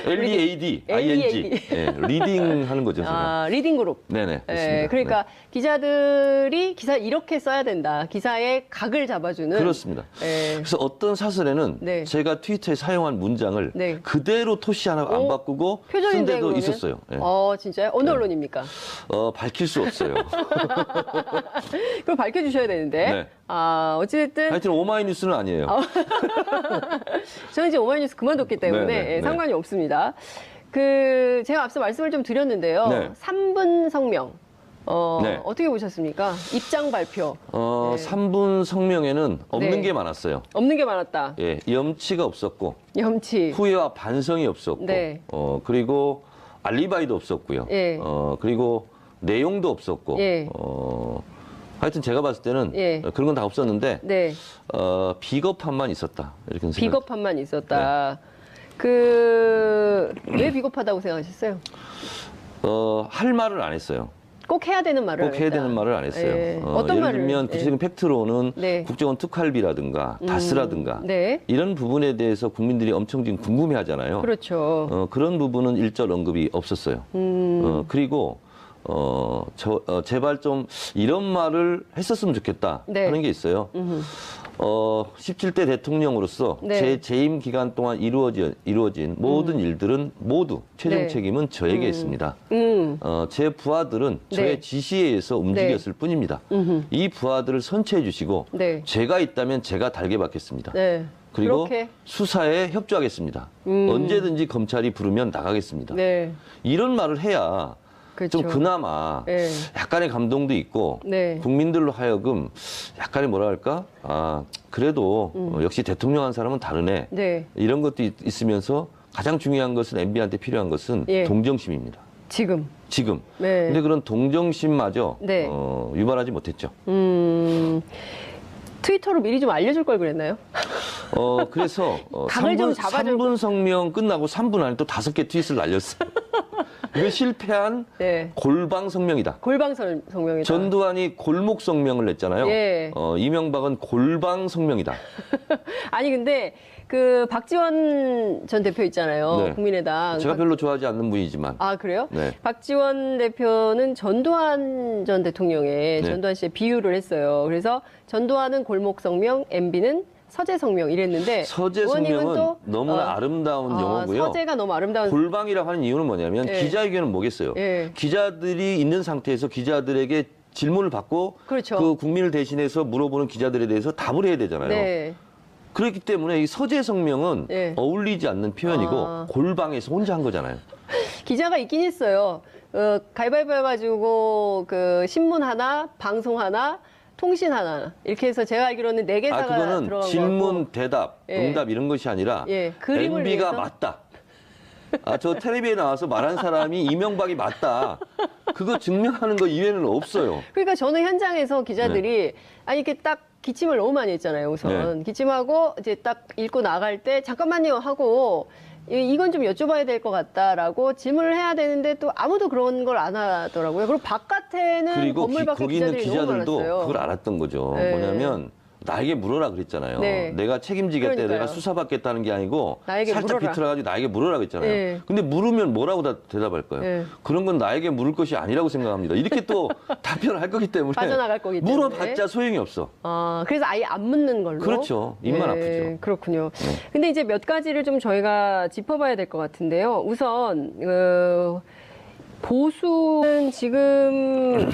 LEAD, ING. 네, 리딩 하는 거죠. 제가. 리딩 그룹. 네네. 그렇습니다. 그러니까 기자들이 기사 이렇게 써야 된다. 기사의 각을 잡아주는. 그렇습니다. 그래서 어떤 사설에는 네. 제가 트위터에 사용한 문장을 네. 그대로 토시 하나 안 바꾸고 쓴 표절인데, 데도 그러면? 있었어요. 네. 진짜요? 어느 언론입니까? 밝힐 수 없어요. 그걸 밝혀주셔야 되는데. 네. 어찌됐든. 하여튼 오마이뉴스는 아니에요. 저는 이제 오마이뉴스 그만뒀기 때문에 네. 상관이 없습니다. 제가 앞서 말씀을 좀 드렸는데요. 네. 3분 성명. 네. 어떻게 보셨습니까? 입장 발표. 네. 3분 성명에는 없는 네. 게 많았어요. 없는 게 많았다. 예, 염치가 없었고, 염치. 후회와 반성이 없었고, 네. 그리고 알리바이도 없었고요. 예. 그리고 내용도 없었고, 예. 하여튼 제가 봤을 때는 예. 그런 건 다 없었는데, 네. 비겁함만 있었다. 이렇게 생각. 비겁함만 있었다. 왜 비겁하다고 생각하셨어요? 할 말을 안 했어요. 꼭 해야 되는 말을 꼭 안 해야 했다. 되는 말을 안 했어요. 예. 어떤 예를 말을? 들면 구체적인 팩트로는 네. 국정원 특활비라든가 다스라든가 네. 이런 부분에 대해서 국민들이 엄청 지금 궁금해하잖아요. 그렇죠. 그런 부분은 일절 언급이 없었어요. 그리고 제발 좀 이런 말을 했었으면 좋겠다 네. 하는 게 있어요. 17대 대통령으로서 네. 제 재임 기간 동안 이루어진 모든 일들은 모두 최종 네. 책임은 저에게 있습니다. 제 부하들은 네. 저의 지시에 의해서 움직였을 뿐입니다. 이 부하들을 선처해 주시고 네. 제가 있다면 제가 달게 받겠습니다. 네. 그리고 그렇게. 수사에 협조하겠습니다. 언제든지 검찰이 부르면 나가겠습니다. 네. 이런 말을 해야 그렇죠. 좀 그나마 네. 약간의 감동도 있고 네. 국민들로 하여금 약간의 뭐라 할까? 그래도 역시 대통령 한 사람은 다르네. 네. 이런 것도 있으면서 가장 중요한 것은 MB한테 필요한 것은 예. 동정심입니다. 지금. 네. 근데 그런 동정심마저 네. 유발하지 못했죠. 트위터로 미리 좀 알려줄 걸 그랬나요? 그래서 각을 좀 3분 성명 끝나고 3분 안에 또 5개 트윗을 날렸어요. 이거 실패한 네. 골방 성명이다. 골방 성명이다. 전두환이 골목 성명을 냈잖아요. 예. 이명박은 골방 성명이다. 아니 근데 박지원 전 대표 있잖아요. 네. 국민의당. 제가 별로 좋아하지 않는 분이지만. 그래요? 네. 박지원 대표는 전두환 전 대통령의 전두환 씨의 비유를 했어요. 그래서 전두환은 골목 성명, MB는 서재 성명 이랬는데 서재 성명은 너무나 아름다운 용어고요. 서재가 너무 아름다운. 골방이라고 하는 이유는 뭐냐면 예. 기자회견은 뭐겠어요? 예. 기자들이 있는 상태에서 기자들에게 질문을 받고 그렇죠. 그 국민을 대신해서 물어보는 기자들에 대해서 답을 해야 되잖아요. 네. 그렇기 때문에 이 서재 성명은 예. 어울리지 않는 표현이고 골방에서 혼자 한 거잖아요. 기자가 있긴 했어요. 가위바위보 해가지고 신문 하나, 방송 하나, 통신 하나 이렇게 해서 제가 알기로는 4개사가 그거는 들어간 질문, 거고. 대답, 예. 응답 이런 것이 아니라 그림을 MB가 위해서? 맞다. 아, 저 텔레비에 나와서 말한 사람이 이명박이 맞다. 그거 증명하는 거 이외에는 없어요. 그러니까 저는 현장에서 기자들이 아니 이렇게 딱 기침을 너무 많이 했잖아요. 우선 기침하고 이제 딱 읽고 나갈 때 잠깐만요 하고 이건 좀 여쭤봐야 될 것 같다라고 질문을 해야 되는데 또 아무도 그런 걸 안 하더라고요. 그리고 바깥에는 그리고 건물 밖에 거기 있는 기자들이 너무 기자들도 많았어요. 그걸 알았던 거죠. 네. 뭐냐면 나에게 물어라 그랬잖아요. 네. 내가 책임지겠다, 그러니까요. 내가 수사받겠다는 게 아니고 나에게 살짝 물어라. 비틀어가지고 나에게 물어라 그랬잖아요. 네. 근데 물으면 뭐라고 대답할 거예요? 네. 그런 건 나에게 물을 것이 아니라고 생각합니다. 이렇게 또 답변을 할 거기 때문에 빠져나갈 거기 때문에. 물어봤자 소용이 없어. 그래서 아예 안 묻는 걸로. 그렇죠. 입만 아프죠. 그렇군요. 근데 이제 몇 가지를 좀 저희가 짚어봐야 될 것 같은데요. 우선 보수는 지금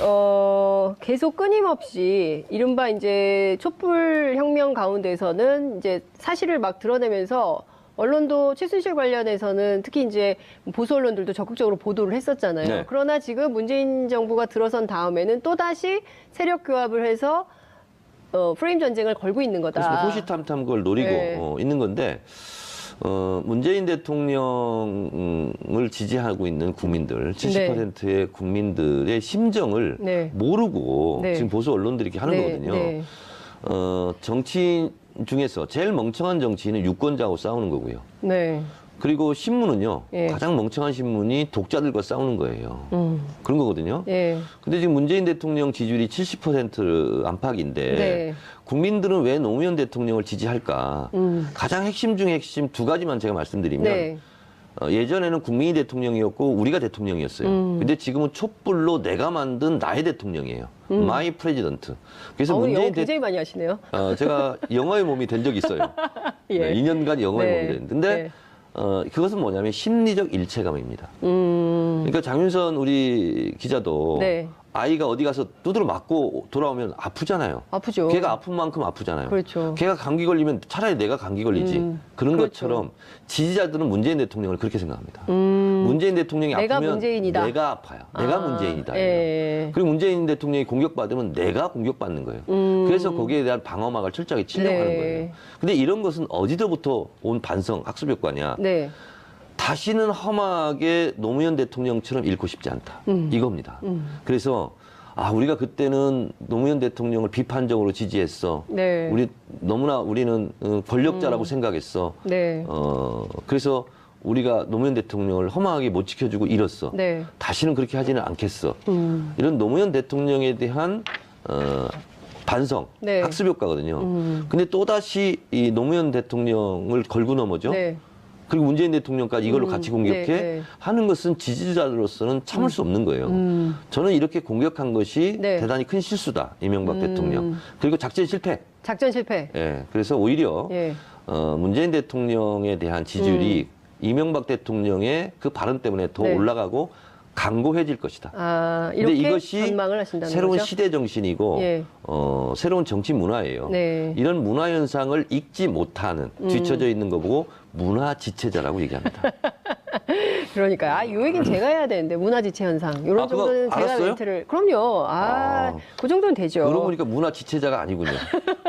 계속 끊임없이 이른바 이제 촛불 혁명 가운데서는 이제 사실을 막 드러내면서 언론도 최순실 관련해서는 특히 이제 보수 언론들도 적극적으로 보도를 했었잖아요. 네. 그러나 지금 문재인 정부가 들어선 다음에는 또 다시 세력 교합을 해서 프레임 전쟁을 걸고 있는 거다. 그래서 호시탐탐 그걸 노리고 네. 있는 건데 문재인 대통령을 지지하고 있는 국민들, 70%의 국민들의 심정을 네. 모르고 네. 지금 보수 언론들이 이렇게 하는 네, 거거든요. 네. 정치인 중에서 제일 멍청한 정치인은 유권자하고 싸우는 거고요. 네. 그리고 신문은요, 예. 가장 멍청한 신문이 독자들과 싸우는 거예요. 그런 거거든요. 예. 근데 지금 문재인 대통령 지지율이 70% 안팎인데 네. 국민들은 왜 노무현 대통령을 지지할까? 가장 핵심 중에 핵심 두 가지만 제가 말씀드리면 네. 예전에는 국민이 대통령이었고 우리가 대통령이었어요. 근데 지금은 촛불로 내가 만든 나의 대통령이에요. 마이 프레지던트. 그래서 영어 문재인 굉장히 많이 하시네요. 제가 영어의 몸이 된 적이 있어요. 예. 네, 2년간 영어의 네. 몸이 됐는데 근데 네. 그것은 뭐냐면 심리적 일체감입니다. 그러니까 장윤선 우리 기자도 네. 아이가 어디 가서 두드러 맞고 돌아오면 아프잖아요. 아프죠. 걔가 아픈 만큼 아프잖아요. 그렇죠. 걔가 감기 걸리면 차라리 내가 감기 걸리지. 그런 그렇죠. 것처럼 지지자들은 문재인 대통령을 그렇게 생각합니다. 문재인 대통령이 내가 아프면 문재인이다. 내가 아파요. 내가 문재인이다. 예. 그리고 문재인 대통령이 공격받으면 내가 공격받는 거예요. 그래서 거기에 대한 방어막을 철저하게 치려고 네. 하는 거예요. 근데 이런 것은 어디서부터 온 반성, 학습 효과냐. 네. 다시는 험하게 노무현 대통령처럼 잃고 싶지 않다. 이겁니다. 그래서 우리가 그때는 노무현 대통령을 비판적으로 지지했어. 네. 우리는 권력자라고 생각했어. 네. 그래서 우리가 노무현 대통령을 허망하게 못 지켜주고 잃었어. 네. 다시는 그렇게 하지는 않겠어. 이런 노무현 대통령에 대한 반성, 네. 학습 효과거든요. 근데 또다시 이 노무현 대통령을 걸고 넘어져. 네. 그리고 문재인 대통령까지 이걸로 같이 공격해 네, 네. 하는 것은 지지자로서는 참을 수 없는 거예요. 저는 이렇게 공격한 것이 네. 대단히 큰 실수다. 이명박 대통령. 그리고 작전 실패. 작전 실패. 예. 그래서 오히려 예. 문재인 대통령에 대한 지지율이 이명박 대통령의 그 발언 때문에 더 네. 올라가고 강고해질 것이다. 이렇게 근데 이것이 전망을 하신다는 새로운 거죠? 시대 정신이고 예. 새로운 정치 문화예요. 네. 이런 문화 현상을 읽지 못하는 뒤처져 있는 거 보고 문화 지체자라고 얘기합니다. 그러니까 요 얘기는 제가 해야 되는데 문화지체 현상 이런 그거 정도는 제가 알았어요? 멘트를 그럼요. 그 정도는 되죠. 그러고 보니까 문화 지체자가 아니군요.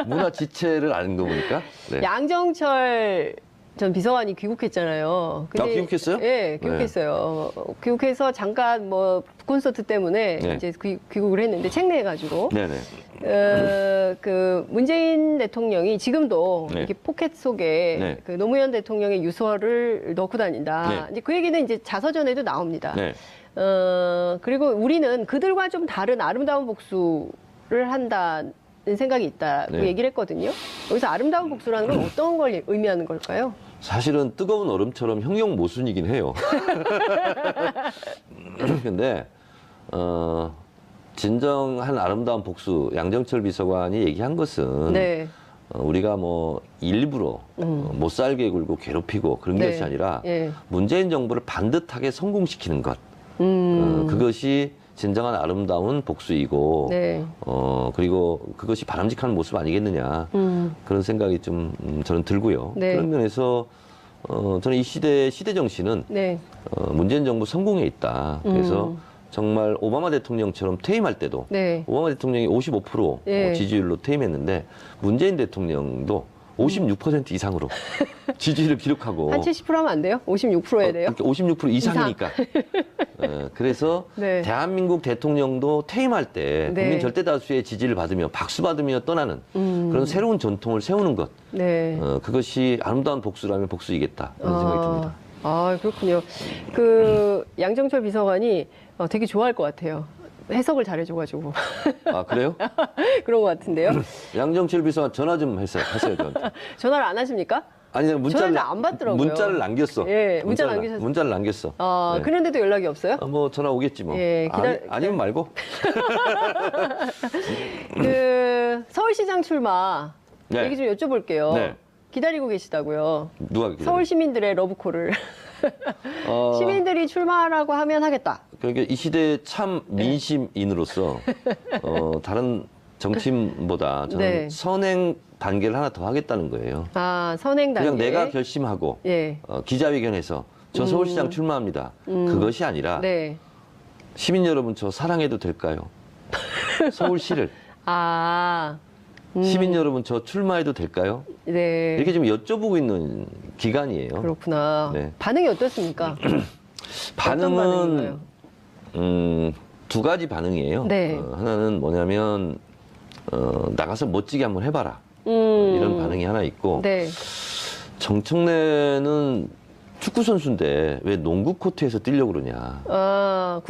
문화 지체를 아는 거 보니까. 네. 양정철 전 비서관이 귀국했잖아요. 귀국했어요? 예, 귀국했어요. 귀국해서 잠깐 뭐 콘서트 때문에 네. 이제 귀국을 했는데 책내가지고 네네. 그 문재인 대통령이 지금도 네. 이렇게 포켓 속에 네. 그 노무현 대통령의 유서를 넣고 다닌다. 네. 이제 그 얘기는 이제 자서전에도 나옵니다. 네. 그리고 우리는 그들과 좀 다른 아름다운 복수를 한다는 생각이 있다고 네. 얘기를 했거든요. 여기서 아름다운 복수라는 건 어떤 걸 의미하는 걸까요? 사실은 뜨거운 얼음처럼 형용 모순이긴 해요. 근데 진정한 아름다운 복수 양정철 비서관이 얘기한 것은 네. 우리가 뭐 일부러 못 살게 굴고 괴롭히고 그런 네. 것이 아니라 예. 문재인 정부를 반듯하게 성공시키는 것. 그것이 진정한 아름다운 복수이고 네. 그리고 그것이 바람직한 모습 아니겠느냐 그런 생각이 좀 저는 들고요. 네. 그런 면에서 저는 이 시대 정신은 네. 문재인 정부 성공에 있다. 그래서 정말 오바마 대통령처럼 퇴임할 때도 네. 오바마 대통령이 55% 예. 지지율로 퇴임했는데 문재인 대통령도 56% 이상으로 지지를 기록하고 한 70% 하면 안 돼요? 56% 해야 돼요? 56% 이상이니까. 그래서 네. 대한민국 대통령도 퇴임할 때 네. 국민 절대 다수의 지지를 받으며 박수 받으며 떠나는 그런 새로운 전통을 세우는 것. 네. 그것이 아름다운 복수라면 복수이겠다 이런 생각이 듭니다. 아, 그렇군요. 그 양정철 비서관이 되게 좋아할 것 같아요. 해석을 잘해줘가지고. 아, 그래요? 그런 것 같은데요. 양정철 비서관 전화 좀 하세요 저한테. 전화를 안 하십니까? 아니, 전화를 안 받더라고요. 문자를 남겼어. 예, 문자 남기셨어요. 문자를 남겼어. 아, 네. 그런데도 연락이 없어요? 뭐 전화 오겠지 뭐. 예, 아니면 말고. 그 서울시장 출마 네. 얘기 좀 여쭤볼게요. 네. 기다리고 계시다고요. 누가 기다려? 서울 시민들의 러브콜을. 시민들이 출마하라고 하면 하겠다. 그러니까 이 시대의 참 민심인으로서 다른 정치인보다 저는 네. 선행 단계를 하나 더 하겠다는 거예요. 아, 선행 단계. 그냥 내가 결심하고 예. 기자회견에서 저 서울시장 출마합니다. 그것이 아니라 네. 시민 여러분 저 사랑해도 될까요? 서울시를. 아. 시민 여러분 저 출마해도 될까요? 네. 이렇게 좀 여쭤보고 있는 기간이에요. 그렇구나. 네. 반응이 어떻습니까? 반응은 두 가지 반응이에요. 네. 하나는 뭐냐면 나가서 멋지게 한번 해봐라 이런 반응이 하나 있고 네. 정청래는 축구 선수인데 왜 농구 코트에서 뛰려고 그러냐. 아,